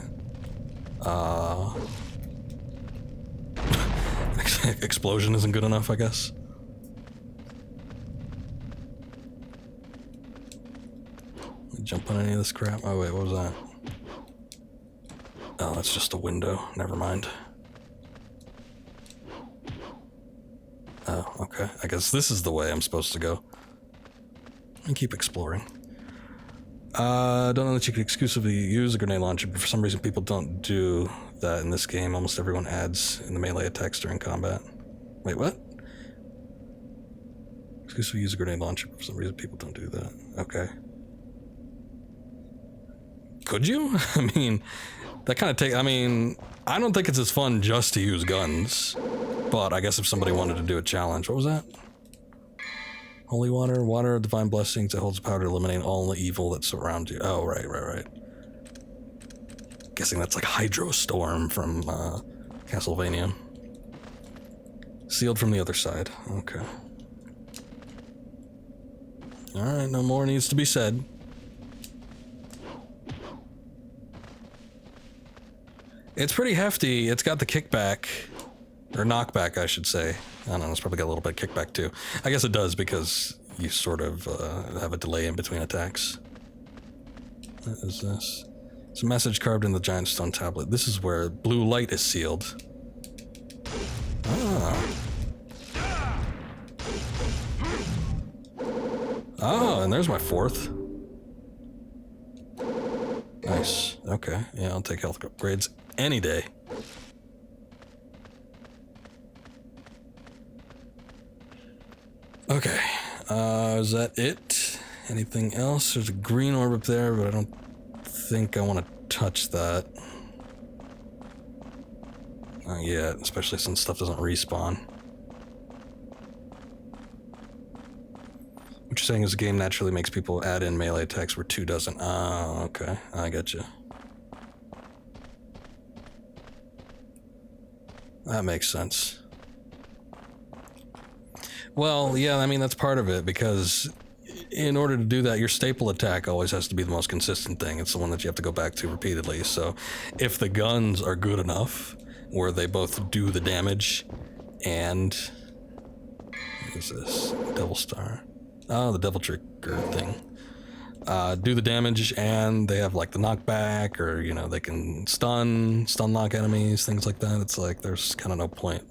Explosion isn't good enough, I guess. Jump on any of this crap? Oh wait, what was that? Oh, that's just a window. Never mind. Oh, okay. I guess this is the way I'm supposed to go. And keep exploring. Don't know that you can exclusively use a grenade launcher, but for some reason people don't do that in this game. Almost everyone adds in the melee attacks during combat. Wait, what? Exclusively use a grenade launcher, but for some reason people don't do that. Okay. Could you? I mean, that kind of I mean, I don't think it's as fun just to use guns. But I guess if somebody wanted to do a challenge, what was that? Holy water, water of divine blessings that holds the power to eliminate all the evil that surrounds you. Oh, right. Guessing that's like Hydrostorm from Castlevania. Sealed from the other side. Okay. Alright, no more needs to be said. It's pretty hefty. It's got the kickback. Or knockback, I should say. I don't know, it's probably got a little bit of kickback too. I guess it does because you sort of have a delay in between attacks. What is this? It's a message carved in the giant stone tablet. This is where blue light is sealed. Ah. Oh, and there's my 4th. Nice. Okay. Yeah, I'll take health upgrades any day. Okay, is that it? Anything else? There's a green orb up there, but I don't think I want to touch that. Not yet, especially since stuff doesn't respawn. What you're saying is the game naturally makes people add in melee attacks where 2 doesn't. Oh, okay, I get you. That makes sense. Well, yeah, I mean, that's part of it, because in order to do that, your staple attack always has to be the most consistent thing. It's the one that you have to go back to repeatedly. So if the guns are good enough, where they both do the damage, and... what is this? Devil Star. Oh, the Devil Trigger thing. Do the damage, and they have, like, the knockback, or, you know, they can stun lock enemies, things like that. It's like, there's kind of no point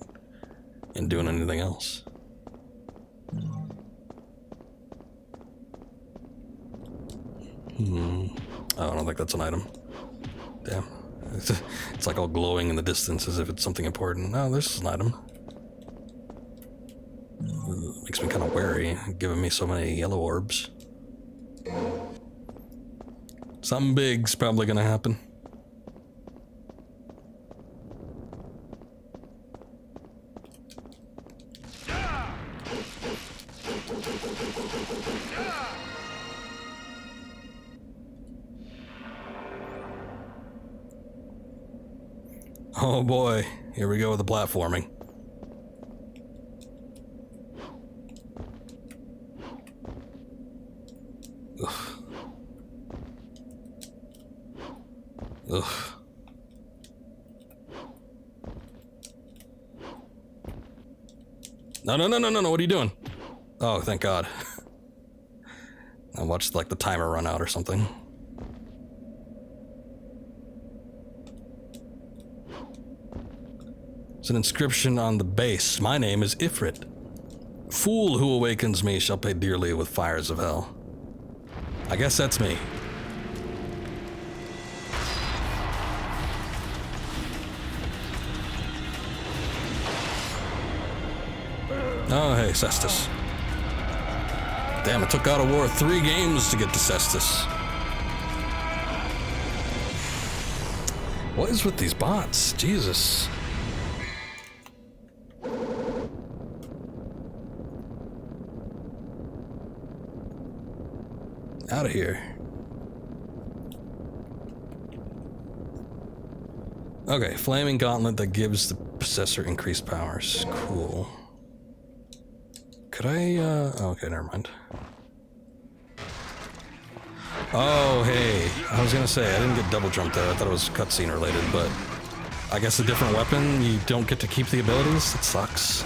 in doing anything else. Oh, I don't think that's an item. Damn. It's like all glowing in the distance as if it's something important. No, this is an item. Makes me kind of wary, giving me so many yellow orbs. Something big's probably gonna happen. Oh boy, here we go with the platforming. Ugh. Ugh. No, what are you doing? Oh, thank God. I watched like the timer run out or something. There's an inscription on the base. My name is Ifrit. Fool who awakens me shall pay dearly with fires of hell. I guess that's me. Oh, hey, Cestus. Damn, it took God of War 3 games to get to Cestus. What is with these bots? Jesus. Out of here. Okay, flaming gauntlet that gives the possessor increased powers. Cool. Could I, okay, never mind. Oh, hey, I was gonna say, I didn't get double jumped there. I thought it was cutscene related, but I guess a different weapon, you don't get to keep the abilities? It sucks.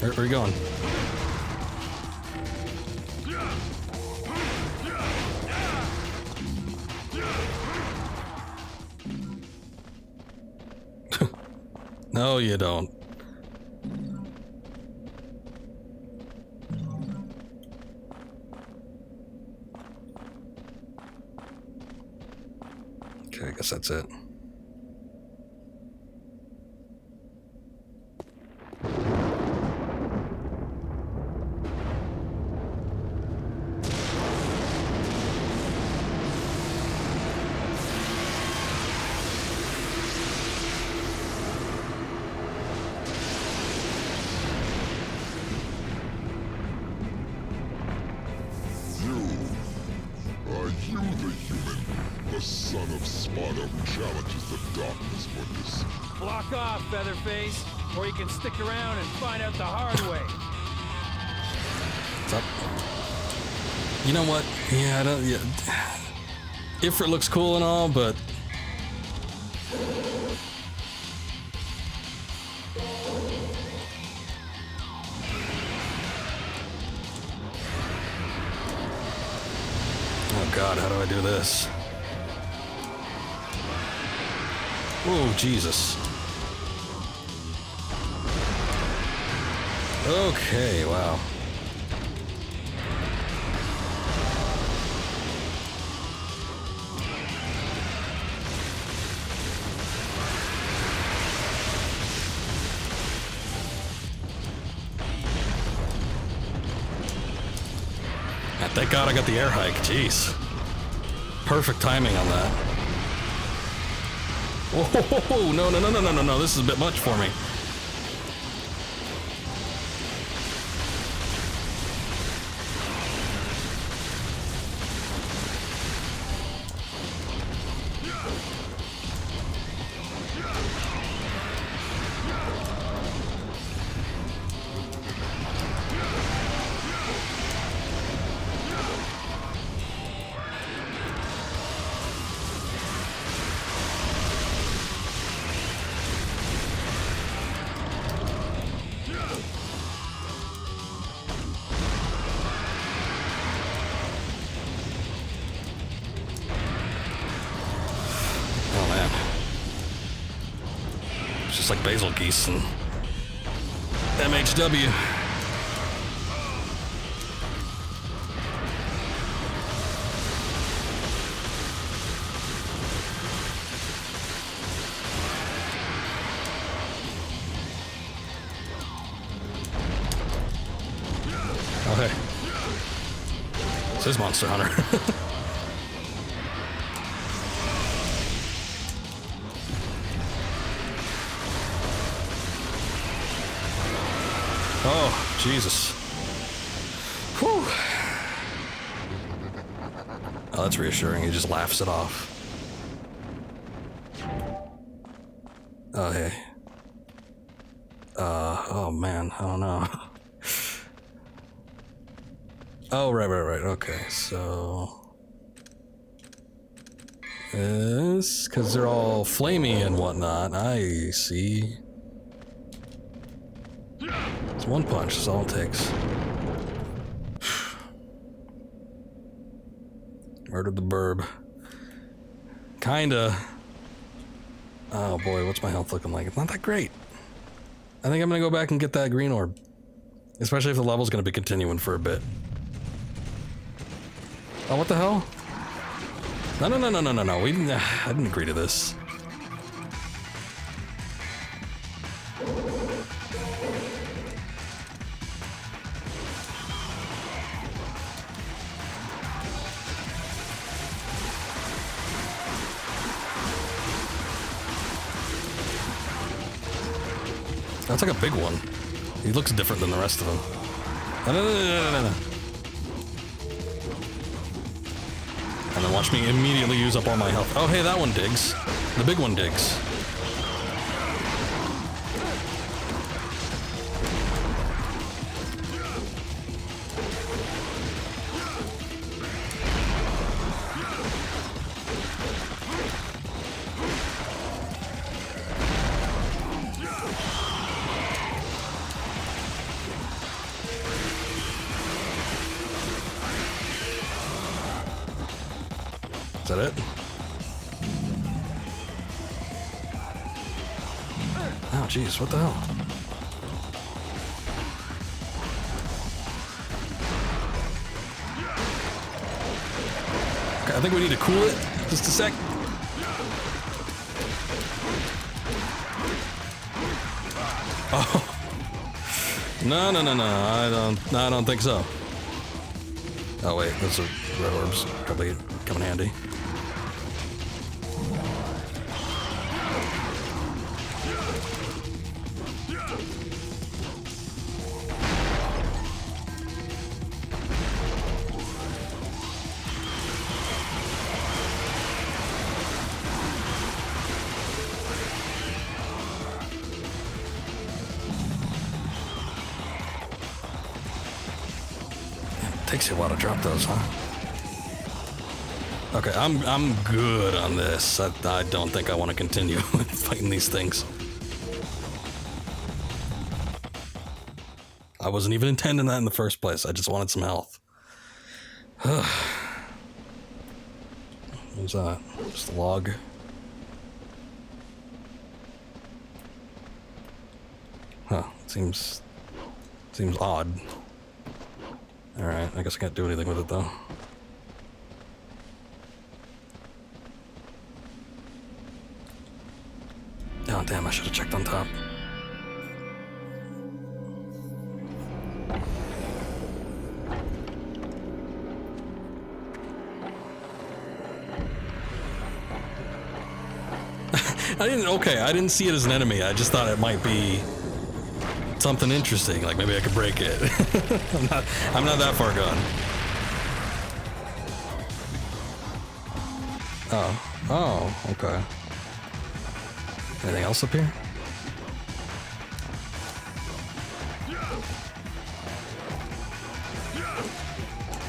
Where are you going? No, you don't. Okay, I guess that's it. Block off, Featherface, or you can stick around and find out the hard way. What's up? You know what? Yeah, I don't. Yeah. Ifrit looks cool and all, but oh God, how do I do this? Oh, Jesus. Okay, wow. And thank God I got the air hike, jeez. Perfect timing on that. Oh, no, this is a bit much for me. It's just like Basil Geese and MHW. Okay. This is Monster Hunter. Oh, Jesus. Whew. Oh, that's reassuring. He just laughs it off. Oh, hey. Oh man, I don't know. Oh, right, okay, so... This, because they're all flamey and whatnot, I see. It's one punch, that's all it takes. Murdered the burb. Kinda. Oh boy, what's my health looking like? It's not that great. I think I'm gonna go back and get that green orb. Especially if the level's gonna be continuing for a bit. Oh, what the hell? No. I didn't agree to this. That's like a big one. He looks different than the rest of them. No. And then watch me immediately use up all my health. Oh, hey, that one digs. The big one digs. Is that it? Oh, jeez, what the hell? Okay, I think we need to cool it. Just a sec. Oh. No. I don't think so. Oh, wait, those are red orbs. Probably come in handy. Takes you a while to drop those, huh? Okay, I'm good on this. I don't think I want to continue fighting these things. I wasn't even intending that in the first place. I just wanted some health. What's that? Just a log. Huh, seems odd. Alright, I guess I can't do anything with it though. Oh damn, I should have checked on top. I didn't see it as an enemy. I just thought it might be something interesting, like maybe I could break it. I'm not that far gone. Oh, okay. Anything else up here?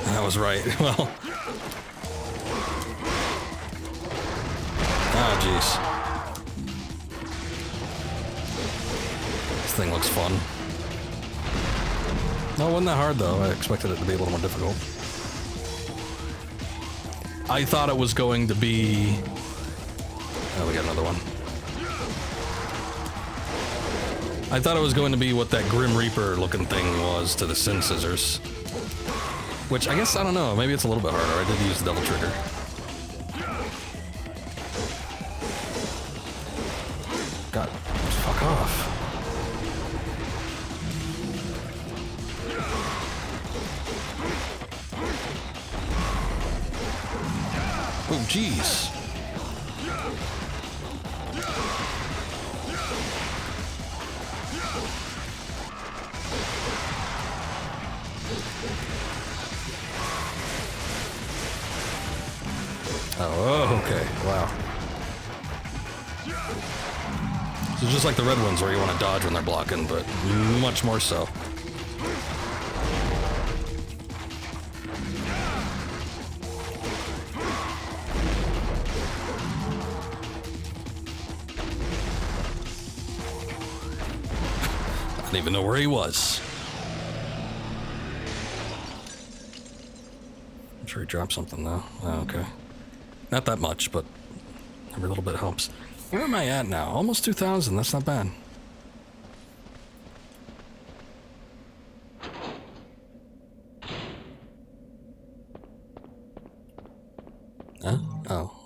I was right. Well. Ah, jeez. This thing looks fun. No, it wasn't that hard though. I expected it to be a little more difficult. I thought it was going to be... Oh, we got another one. I thought it was going to be what that Grim Reaper looking thing was to the Sin Scissors. Which, I guess, I don't know, maybe it's a little bit harder. I did use the double trigger. God, fuck off. Oh, jeez. Oh, okay. Wow. So just like the red ones where you want to dodge when they're blocking, but much more so. I didn't even know where he was. I'm sure he dropped something though. Oh, okay. Not that much, but every little bit helps. Where am I at now? Almost 2,000. That's not bad. Huh? Oh.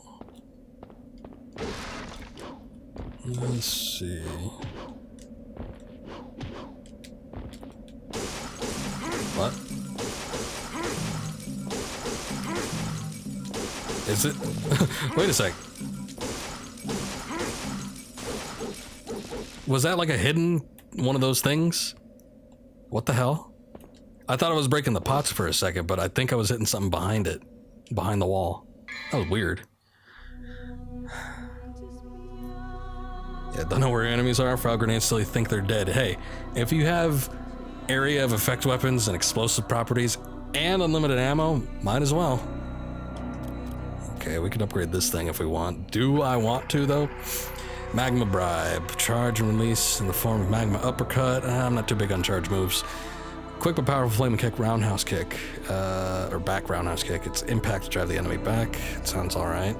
Let's see. What? Is it? Wait a sec. Was that like a hidden one of those things? What the hell? I thought I was breaking the pots for a second, but I think I was hitting something behind it. Behind the wall. That was weird. Yeah, don't know where your enemies are. Frog grenades till you think they're dead. Hey, if you have area of effect weapons and explosive properties and unlimited ammo, might as well. Okay, we can upgrade this thing if we want. Do I want to, though? Magma Bribe. Charge and release in the form of Magma Uppercut. I'm not too big on charge moves. Quick but powerful Flame and Kick Roundhouse Kick. Or back Roundhouse Kick. It's impact to drive the enemy back. It sounds alright.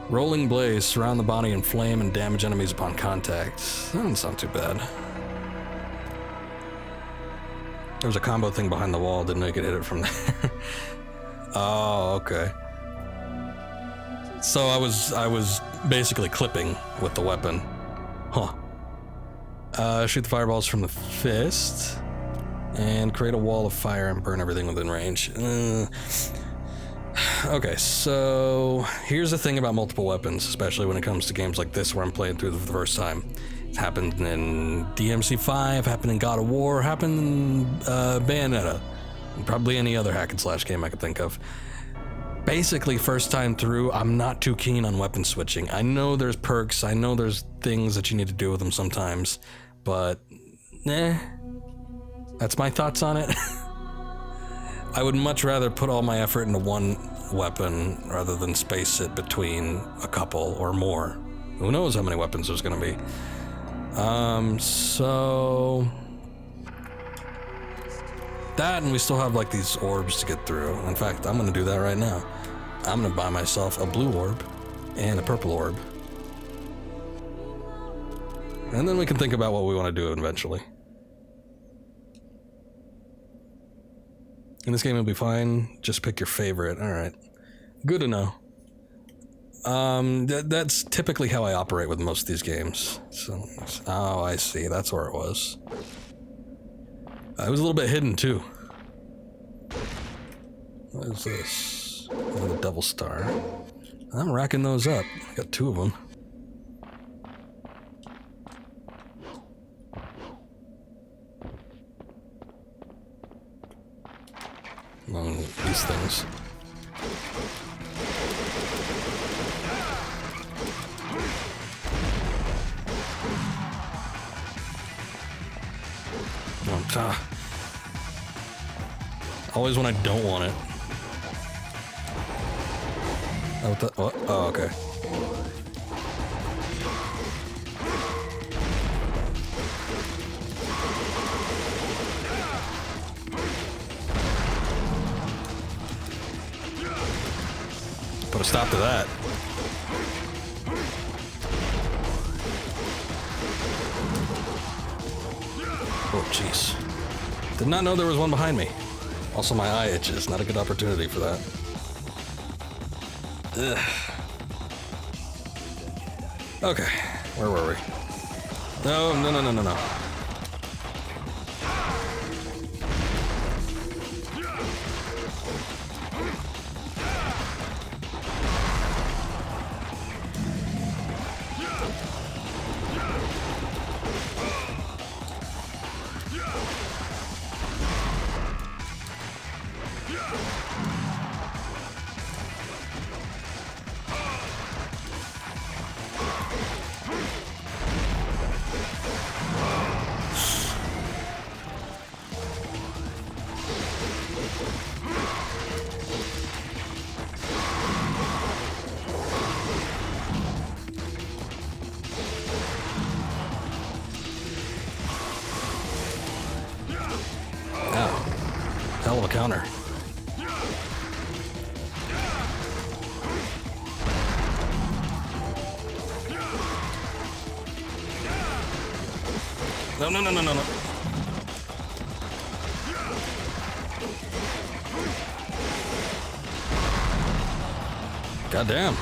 Rolling Blaze. Surround the body in flame and damage enemies upon contact. That doesn't sound too bad. There was a combo thing behind the wall. Didn't know you could hit it from there. Oh, okay. So I was basically clipping with the weapon. Huh. Shoot the fireballs from the fist. And create a wall of fire and burn everything within range. Okay, so here's the thing about multiple weapons, especially when it comes to games like this where I'm playing through for the first time. It happened in DMC5, happened in God of War, happened in Bayonetta, and probably any other hack and slash game I could think of. Basically, first time through, I'm not too keen on weapon switching. I know there's perks, I know there's things that you need to do with them sometimes, but that's my thoughts on it. I would much rather put all my effort into one weapon rather than space it between a couple or more. Who knows how many weapons there's gonna be. So that, and we still have like these orbs to get through. In fact, I'm gonna do that right now. I'm gonna buy myself a blue orb and a purple orb. And then we can think about what we want to do eventually. In this game it'll be fine. Just pick your favorite. Alright. Good to know. That's typically how I operate with most of these games. So, oh, I see. That's where it was. It was a little bit hidden too. What is this? Oh, the Devil Star. I'm racking those up. I got 2 of them. Among these things. Always when I don't want it. What? Oh, okay. Put a stop to that. Oh, jeez. Did not know there was one behind me. Also, my eye itches. Not a good opportunity for that. Ugh. Okay, where were we? No. Hell of a counter. No. God damn.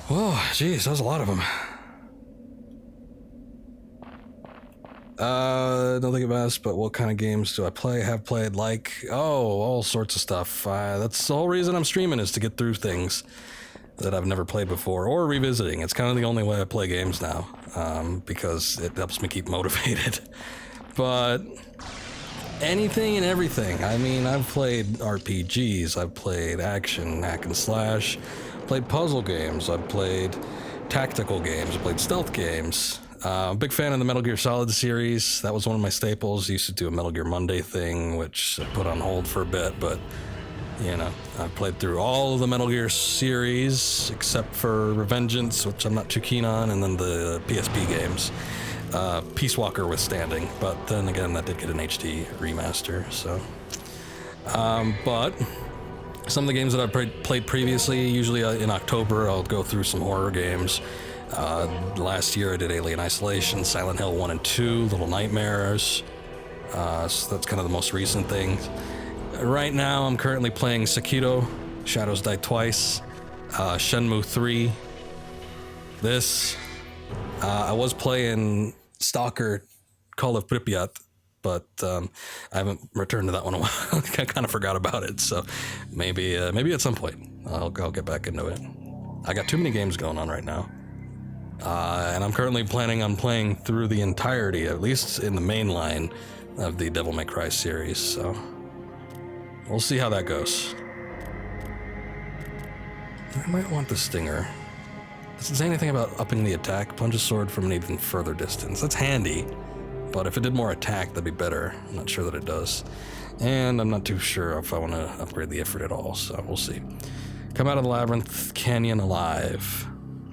Whoa, jeez, that was a lot of them. Don't think about this, but what kind of games do I play, have played, like? Oh, all sorts of stuff. That's the whole reason I'm streaming, is to get through things that I've never played before, or revisiting. It's kind of the only way I play games now, because it helps me keep motivated. But anything and everything. I mean, I've played RPGs, I've played action, hack and slash, played puzzle games, I've played tactical games, I've played stealth games. Big fan of the Metal Gear Solid series. That was one of my staples. Used to do a Metal Gear Monday thing, which I put on hold for a bit, but you know, I've played through all of the Metal Gear series except for Revengeance, which I'm not too keen on, and then the PSP games. Peace Walker withstanding, but then again, that did get an HD remaster, so. But some of the games that I've played previously, usually in October, I'll go through some horror games. Last year I did Alien Isolation, Silent Hill 1 and 2, Little Nightmares. So that's kind of the most recent things. Right now I'm currently playing Sekiro, Shadows Die Twice, Shenmue 3, this. I was playing Stalker Call of Pripyat, but I haven't returned to that one in a while. I kind of forgot about it, so maybe at some point I'll get back into it. I got too many games going on right now. And I'm currently planning on playing through the entirety, at least in the main line, of the Devil May Cry series, so we'll see how that goes. I might want the Stinger. Doesn't say anything about upping the attack. Punch a sword from an even further distance. That's handy, but if it did more attack, that'd be better. I'm not sure that it does. And I'm not too sure if I want to upgrade the Ifrit at all, so we'll see. Come Out of the Labyrinth Canyon Alive.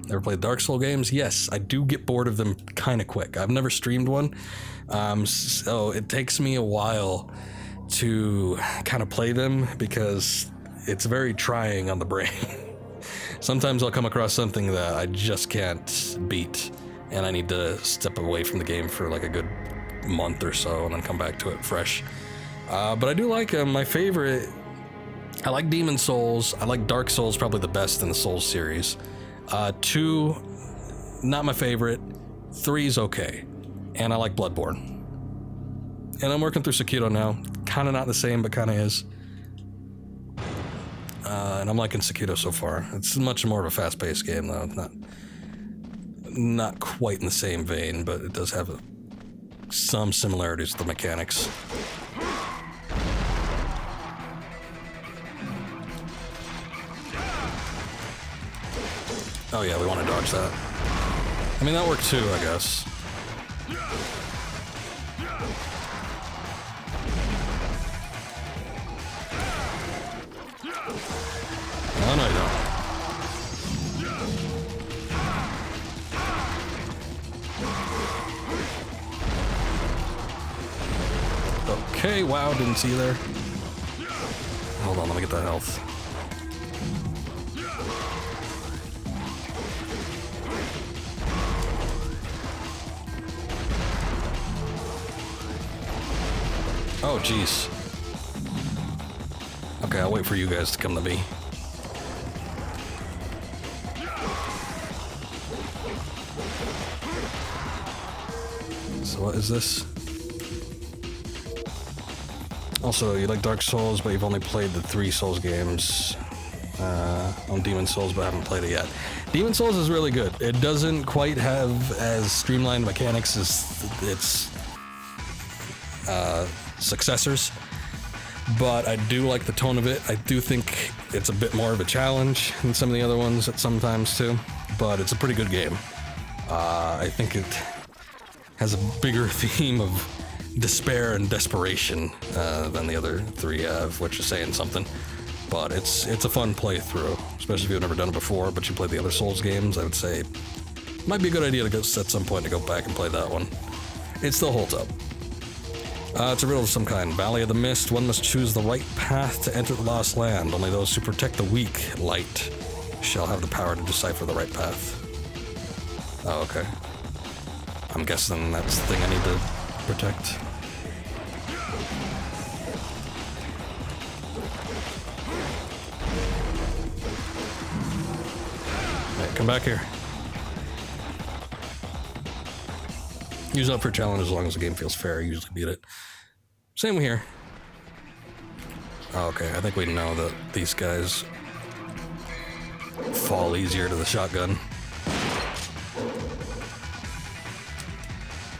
Ever played Dark Souls games? Yes, I do get bored of them kind of quick. I've never streamed one, so it takes me a while to kind of play them because it's very trying on the brain. Sometimes I'll come across something that I just can't beat, and I need to step away from the game for like a good month or so and then come back to it fresh. But I do like them. My favorite, I like Demon Souls. I like Dark Souls probably the best in the Souls series. 2, not my favorite. 3's okay. And I like Bloodborne. And I'm working through Sekiro now. Kind of not the same, but kind of is. And I'm liking Sekiro so far. It's much more of a fast-paced game, though. Not quite in the same vein, but it does have some similarities to the mechanics. Oh yeah, we want to dodge that. I mean, that worked too, I guess. Oh, no, you don't. Okay, wow, didn't see you there. Hold on, let me get that health. Oh, jeez. Okay, I'll wait for you guys to come to me. So what is this? Also, you like Dark Souls, but you've only played the 3 Souls games on Demon Souls, but haven't played it yet. Demon Souls is really good. It doesn't quite have as streamlined mechanics as its successors, but I do like the tone of it. I do think it's a bit more of a challenge than some of the other ones at sometimes too, but it's a pretty good game. I think it has a bigger theme of despair and desperation than the other 3 have, which is saying something. But it's a fun playthrough, especially if you've never done it before, but you played the other Souls games. I would say it might be a good idea to go at some point to go back and play that one. It still holds up. It's a riddle of some kind. Valley of the Mist. One must choose the right path to enter the Lost Land. Only those who protect the weak, light, shall have the power to decipher the right path. Oh, okay. I'm guessing that's the thing I need to protect. Right, come back here. Use up for challenge as long as the game feels fair. I usually beat it. Same here. Oh, okay, I think we know that these guys fall easier to the shotgun.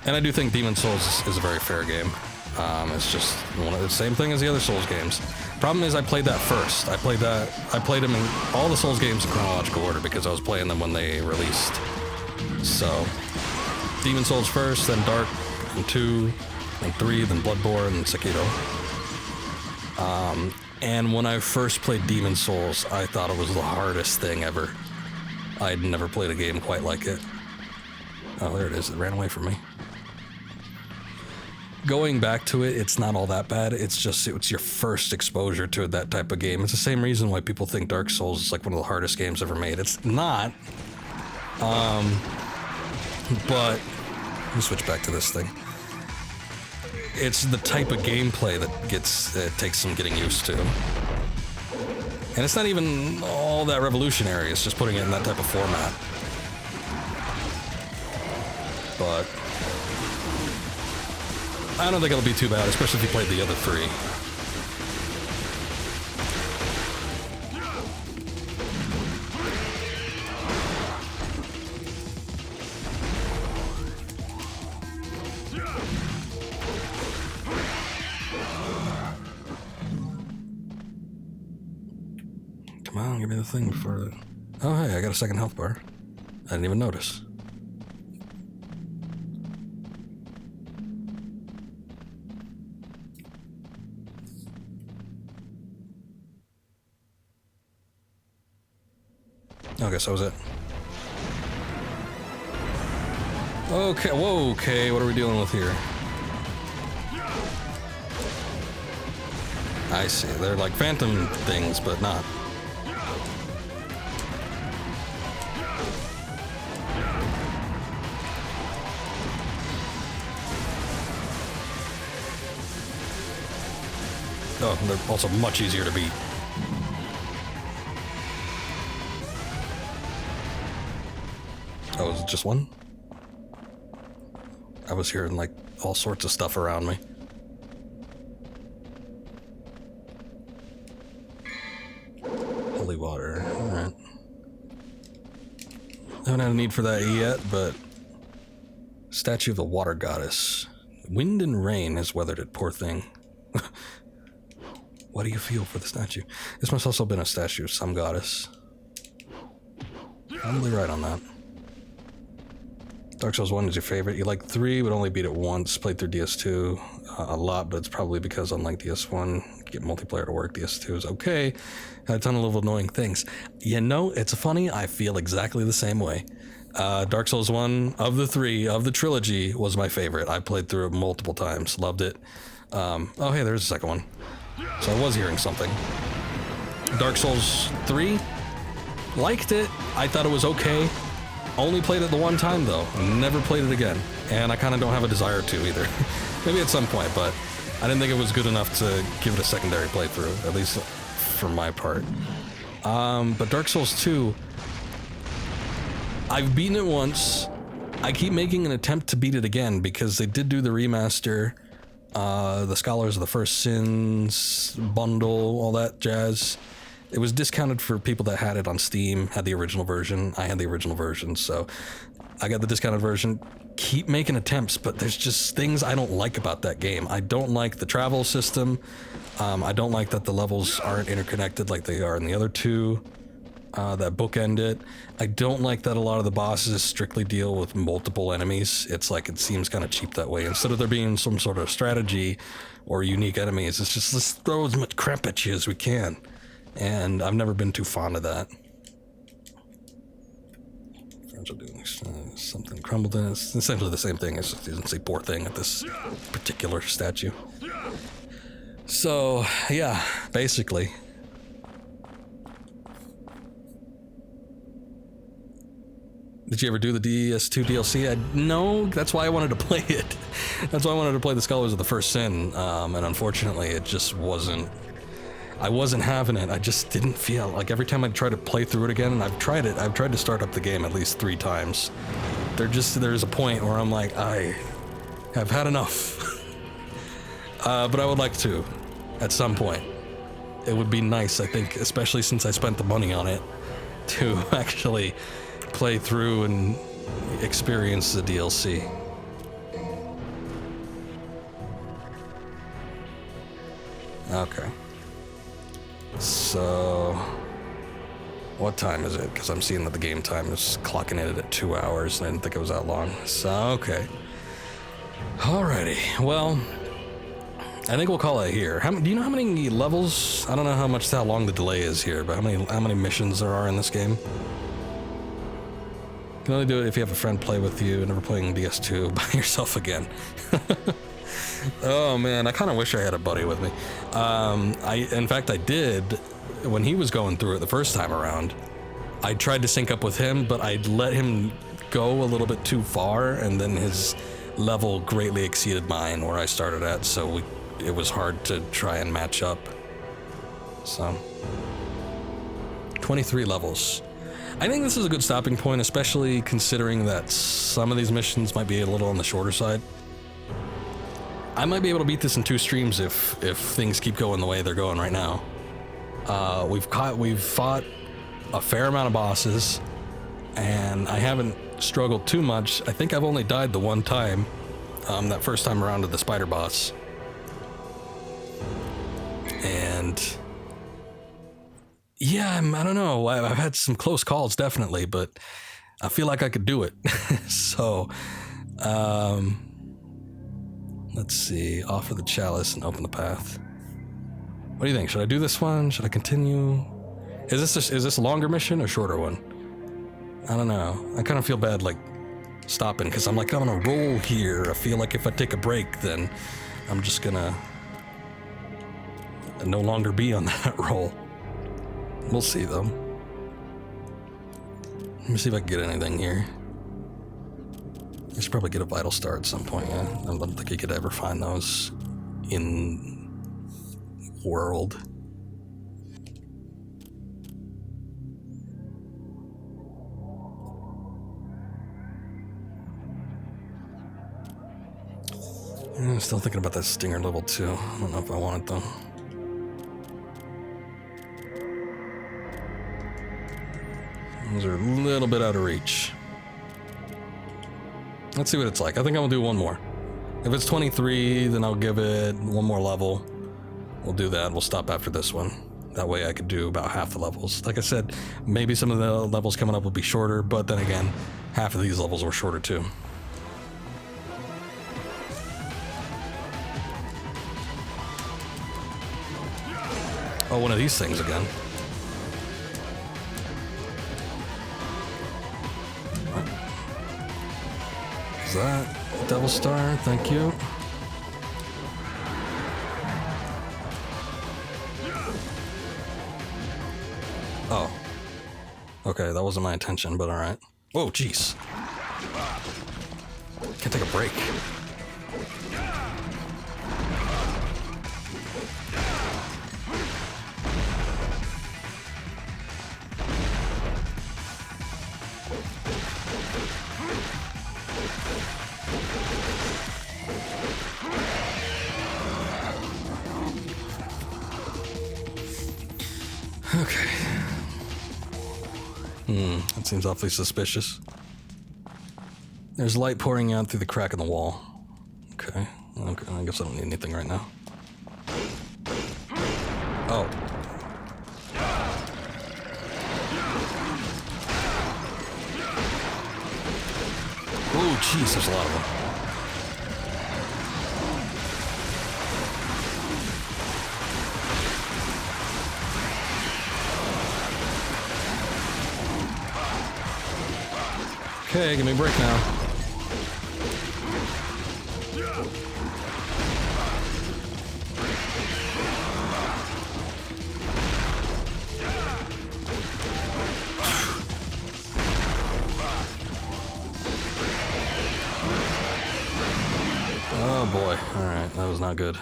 And I do think Demon Souls is a very fair game. It's just one of the same thing as the other Souls games. Problem is I played that first. I played them in all the Souls games in chronological order because I was playing them when they released. So, Demon Souls first, then Dark, then 2, then 3, then Bloodborne, and Sekiro. And when I first played Demon Souls, I thought it was the hardest thing ever. I'd never played a game quite like it. Oh, there it is. It ran away from me. Going back to it, it's not all that bad. It's just, it's your first exposure to that type of game. It's the same reason why people think Dark Souls is like one of the hardest games ever made. It's not. But let me switch back to this thing. It's the type of gameplay that takes some getting used to. And it's not even all that revolutionary. It's just putting it in that type of format. But I don't think it'll be too bad, especially if you played the other 3. Come on, give me the thing before... Oh, hey, I got a second health bar. I didn't even notice. I guess that was it. Okay, whoa, okay, what are we dealing with here? I see, they're like phantom things, but not. Oh, they're also much easier to beat. Oh, was it just one? I was hearing like all sorts of stuff around me. Holy water, alright. Haven't had a need for that yet, but... Statue of the Water Goddess. Wind and rain has weathered it, poor thing. What do you feel for the statue? This must also have been a statue of some goddess. Probably right on that. Dark Souls 1 is your favorite. You like 3, but only beat it once. Played through DS2 a lot, but it's probably because unlike DS1, get multiplayer to work. DS2 is okay. Had a ton of little annoying things. You know, it's funny, I feel exactly the same way. Dark Souls 1 of the 3, of the trilogy, was my favorite. I played through it multiple times. Loved it. Oh, hey, there's a second one. So I was hearing something. Dark Souls 3. Liked it. I thought it was okay. Only played it the one time, though. Never played it again. And I kind of don't have a desire to either. Maybe at some point, but I didn't think it was good enough to give it a secondary playthrough, at least for my part. But Dark Souls 2, I've beaten it once. I keep making an attempt to beat it again because they did do the remaster, the Scholars of the First Sins bundle, all that jazz. It was discounted for people that had it on Steam, had the original version. I had the original version, so I got the discounted version. Keep making attempts, but there's just things I don't like about that game. I don't like the travel system. I don't like that the levels aren't interconnected like they are in the other two that bookend it. I don't like that a lot of the bosses strictly deal with multiple enemies. It's like it seems kind of cheap that way. Instead of there being some sort of strategy or unique enemies, it's just let's throw as much crap at you as we can. And I've never been too fond of that. Friends are doing something crumbled in. It's essentially the same thing. It's just, you didn't say poor thing at this particular statue. So, yeah, basically. Did you ever do the DS2 DLC? No, that's why I wanted to play it. That's why I wanted to play the Scholars of the First Sin, and unfortunately it just wasn't... I wasn't having it. I just didn't feel like every time I try to play through it again, and I've tried to start up the game at least 3 times. There's a point where I'm like, I have had enough. But I would like to, at some point. It would be nice, I think, especially since I spent the money on it, to actually play through and experience the DLC. Okay. So, what time is it? Because I'm seeing that the game time is clocking in at 2 hours, and I didn't think it was that long. So, okay. Alrighty. Well, I think we'll call it here. Do you know how many levels? I don't know how long the delay is here, but how many missions there are in this game? You can only do it if you have a friend play with you, never playing DS2 by yourself again. Oh man, I kind of wish I had a buddy with me. In fact, I did when he was going through it the first time around. I tried to sync up with him, but I let him go a little bit too far, and then his level greatly exceeded mine where I started at, so it was hard to try and match up. So, 23 levels. I think this is a good stopping point, especially considering that some of these missions might be a little on the shorter side. I might be able to beat this in 2 streams if things keep going the way they're going right now. We've fought a fair amount of bosses, and I haven't struggled too much. I think I've only died the one time, that first time around to the spider boss. And yeah, I don't know. I've had some close calls, definitely, but I feel like I could do it. So, let's see. Offer the chalice and open the path. What do you think? Should I do this one? Should I continue? Is this a longer mission or shorter one? I don't know. I kind of feel bad, like, stopping, because I'm like, I'm on a roll here. I feel like if I take a break, then I'm just gonna no longer be on that roll. We'll see, though. Let me see if I can get anything here. I should probably get a vital star at some point, yeah? I don't think you could ever find those in world. I'm still thinking about that Stinger level 2. I don't know if I want it, though. Those are a little bit out of reach. Let's see what it's like. I think I'm gonna do one more. If it's 23, then I'll give it one more level. We'll do that. We'll stop after this one. That way I could do about half the levels. Like I said, maybe some of the levels coming up will be shorter, but then again, half of these levels were shorter too. Oh, one of these things again. Is that Devil Star? Thank you. Okay, that wasn't my intention, but alright. Whoa, jeez. Can't take a break. Okay. That seems awfully suspicious. There's light pouring out through the crack in the wall. Okay. Okay, I guess I don't need anything right now. Oh. Oh, jeez, there's a lot of them. Okay, give me a break now. Oh boy, alright, that was not good. I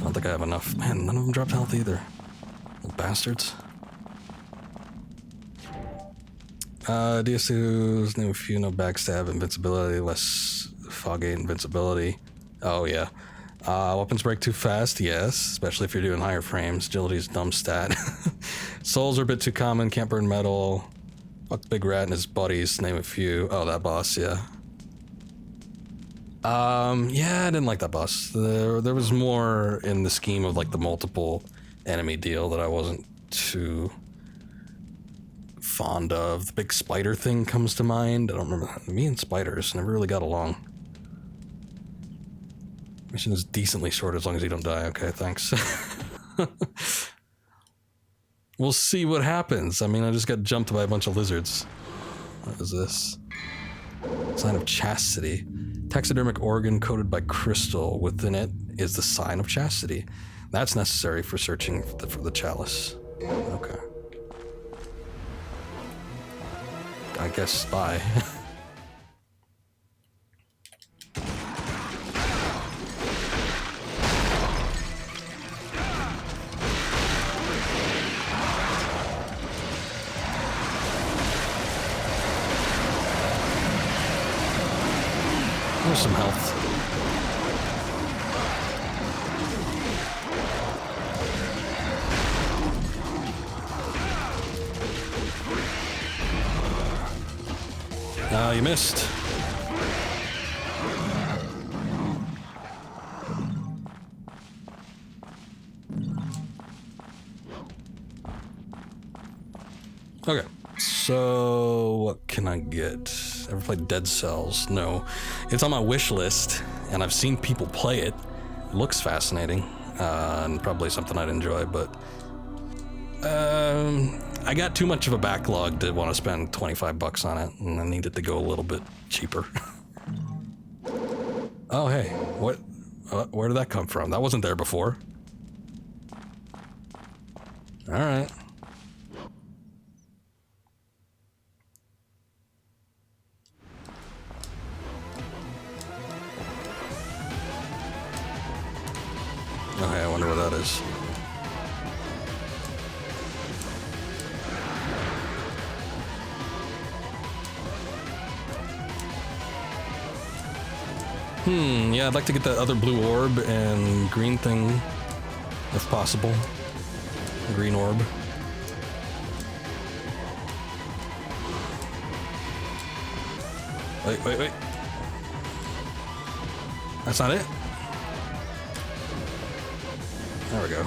don't think I have enough. Man, none of them dropped health either. Little bastards. DS2's name a few, no backstab, invincibility, less fogate invincibility. Oh yeah. Weapons break too fast, yes, especially if you're doing higher frames. Agility's dumb stat. Souls are a bit too common, can't burn metal. Fuck Big Rat and his buddies, name a few. Oh, that boss, yeah. Yeah, I didn't like that boss. There was more in the scheme of like the multiple enemy deal that I wasn't too fond of. The big spider thing comes to mind. I don't remember. Me and spiders never really got along. Mission is decently short as long as you don't die. Okay, thanks. We'll see what happens. I mean, I just got jumped by a bunch of lizards. What is this? Sign of chastity. Taxidermic organ coated by crystal. Within it is the sign of chastity. That's necessary for searching for the chalice. Okay. I guess bye. There's some health. You missed. Okay, so what can I get? Ever played Dead Cells? No. It's on my wish list, and I've seen people play it. It looks fascinating, and probably something I'd enjoy, but I got too much of a backlog to want to spend $25 on it, and I needed to go a little bit cheaper. Oh, hey, what? Where did that come from? That wasn't there before. All right. Okay, I wonder what that is. Yeah, I'd like to get that other blue orb and green thing, if possible. Green orb. Wait. That's not it? There we go.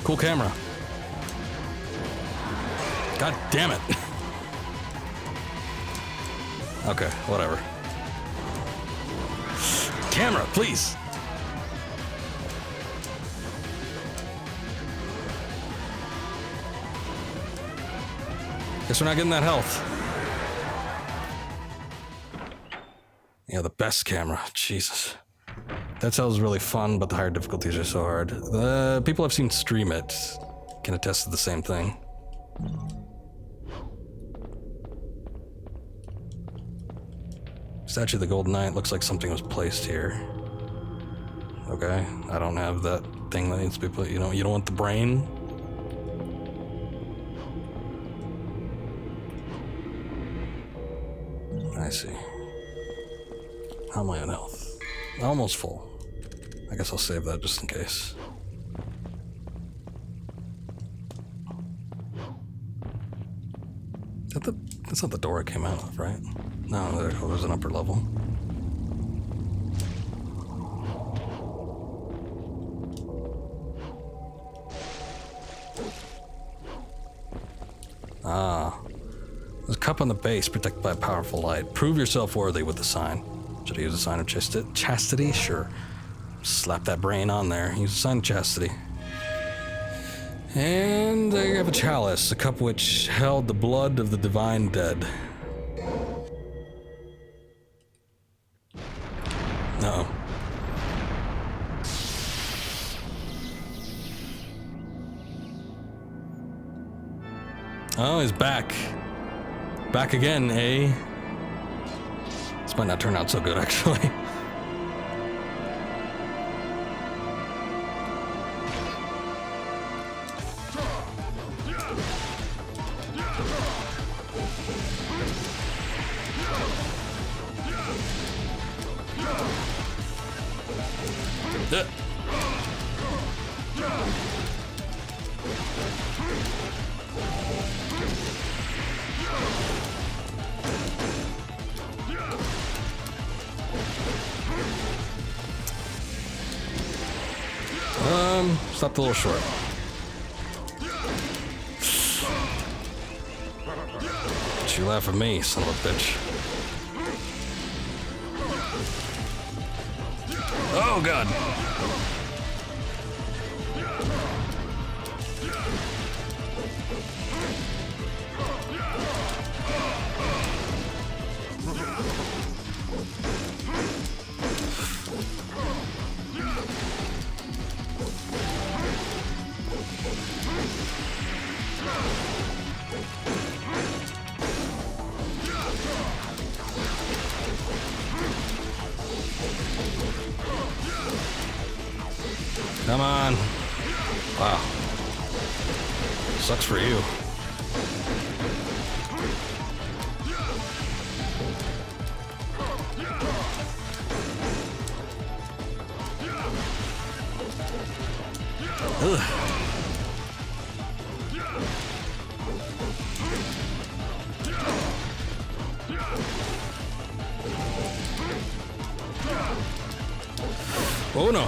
Cool camera. God damn it. Okay, whatever. Camera, please. Guess we're not getting that health. Yeah, the best camera. Jesus. That sounds really fun, but the higher difficulties are so hard. The people I've seen stream it can attest to the same thing. Statue of the Golden Knight looks like something was placed here. Okay, I don't have that thing that needs to be put. You don't want the brain? I see. How am I on health? Almost full. I guess I'll save that just in case. That's not the door I came out of, right? No, there's an upper level. Ah. There's a cup on the base protected by a powerful light. Prove yourself worthy with the sign. Should I use a sign of chastity? Sure. Slap that brain on there. Use a sign of chastity. And there you have a chalice, a cup which held the blood of the divine dead. Uh-oh. Oh, he's back. Back again, eh? This might not turn out so good, actually. Stopped a little short. Don't you laugh at me, son of a bitch. Oh, God. Come on. Wow. Sucks for you. Ugh. Oh no.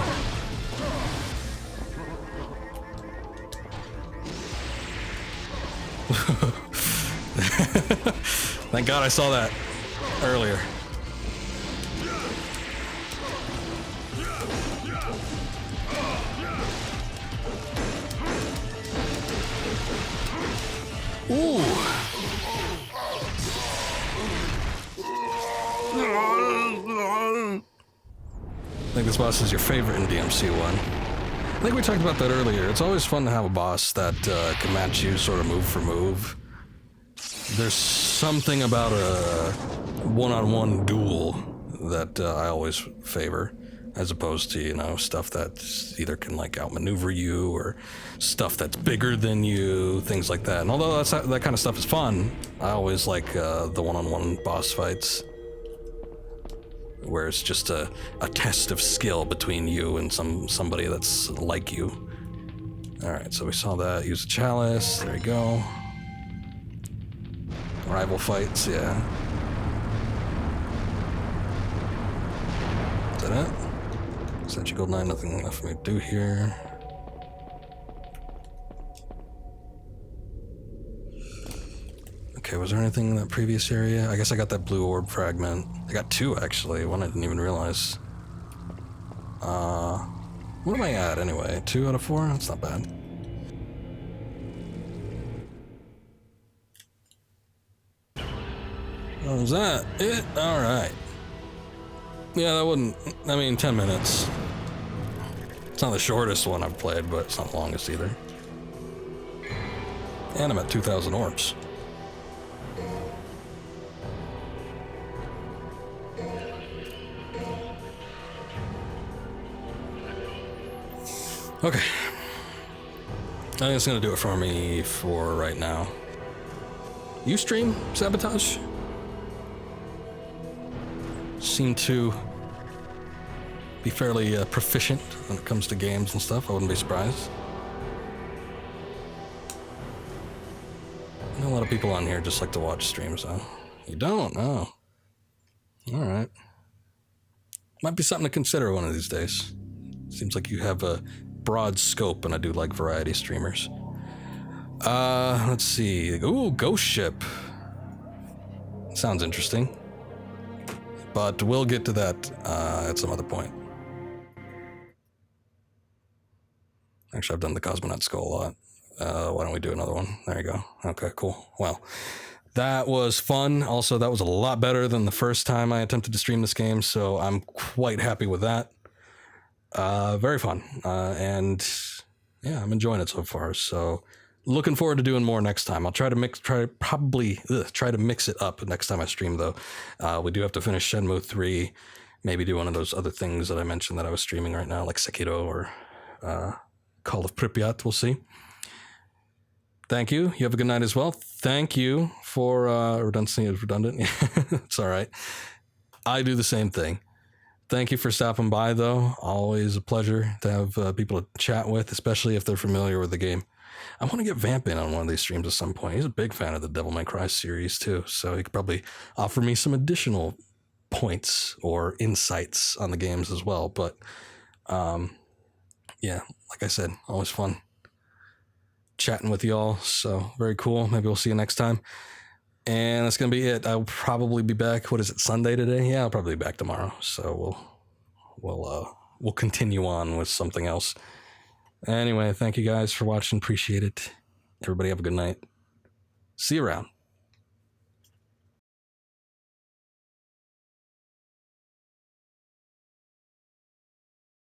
Thank God I saw that earlier. Ooh. I think this boss is your favorite in DMC1. I think we talked about that earlier. It's always fun to have a boss that can match you sort of move for move. There's something about a one-on-one duel that I always favor, as opposed to, you know, stuff that either can like outmaneuver you or stuff that's bigger than you, things like that. And although that kind of stuff is fun, I always like the one-on-one boss fights, where it's just a test of skill between you and somebody that's like you. All right, so we saw that. Use a chalice. There you go. Rival fights, yeah. Is that it? Statue Gold 9, nothing left for me to do here. Okay, was there anything in that previous area? I guess I got that blue orb fragment. I got two, actually. One I didn't even realize. What am I at, anyway? 2 out of 4? That's not bad. Oh, is that it? Alright. Yeah, that wouldn't... I mean, 10 minutes. It's not the shortest one I've played, but it's not the longest either. And I'm at 2,000 orbs. Okay. I think it's going to do it for me for right now. You stream Sabotage? Seem to be fairly proficient when it comes to games and stuff. I wouldn't be surprised. I know a lot of people on here just like to watch streams, though. You don't? Oh. Alright. Might be something to consider one of these days. Seems like you have a broad scope, and I do like variety streamers. Let's see. Ooh, Ghost Ship. Sounds interesting. But we'll get to that at some other point. Actually, I've done the Cosmonaut Skull a lot. Why don't we do another one? There you go. Okay, cool. Well, that was fun. Also, that was a lot better than the first time I attempted to stream this game, so I'm quite happy with that. Very fun. And yeah, I'm enjoying it so far. So looking forward to doing more next time. I'll try to mix it up next time I stream, though. We do have to finish Shenmue 3, maybe do one of those other things that I mentioned that I was streaming right now, like Sekiro or Call of Pripyat. We'll see. Thank you. You have a good night as well. Thank you for redundancy is redundant. It's all right. I do the same thing. Thank you for stopping by, though. Always a pleasure to have people to chat with, especially if they're familiar with the game. I want to get Vamp in on one of these streams at some point. He's a big fan of the Devil May Cry series, too, so he could probably offer me some additional points or insights on the games as well. But, yeah, like I said, always fun chatting with y'all, so very cool. Maybe we'll see you next time. And that's going to be it. I'll probably be back. What is it, Sunday today? Yeah, I'll probably be back tomorrow. So we'll continue on with something else. Anyway, thank you guys for watching. Appreciate it. Everybody have a good night. See you around.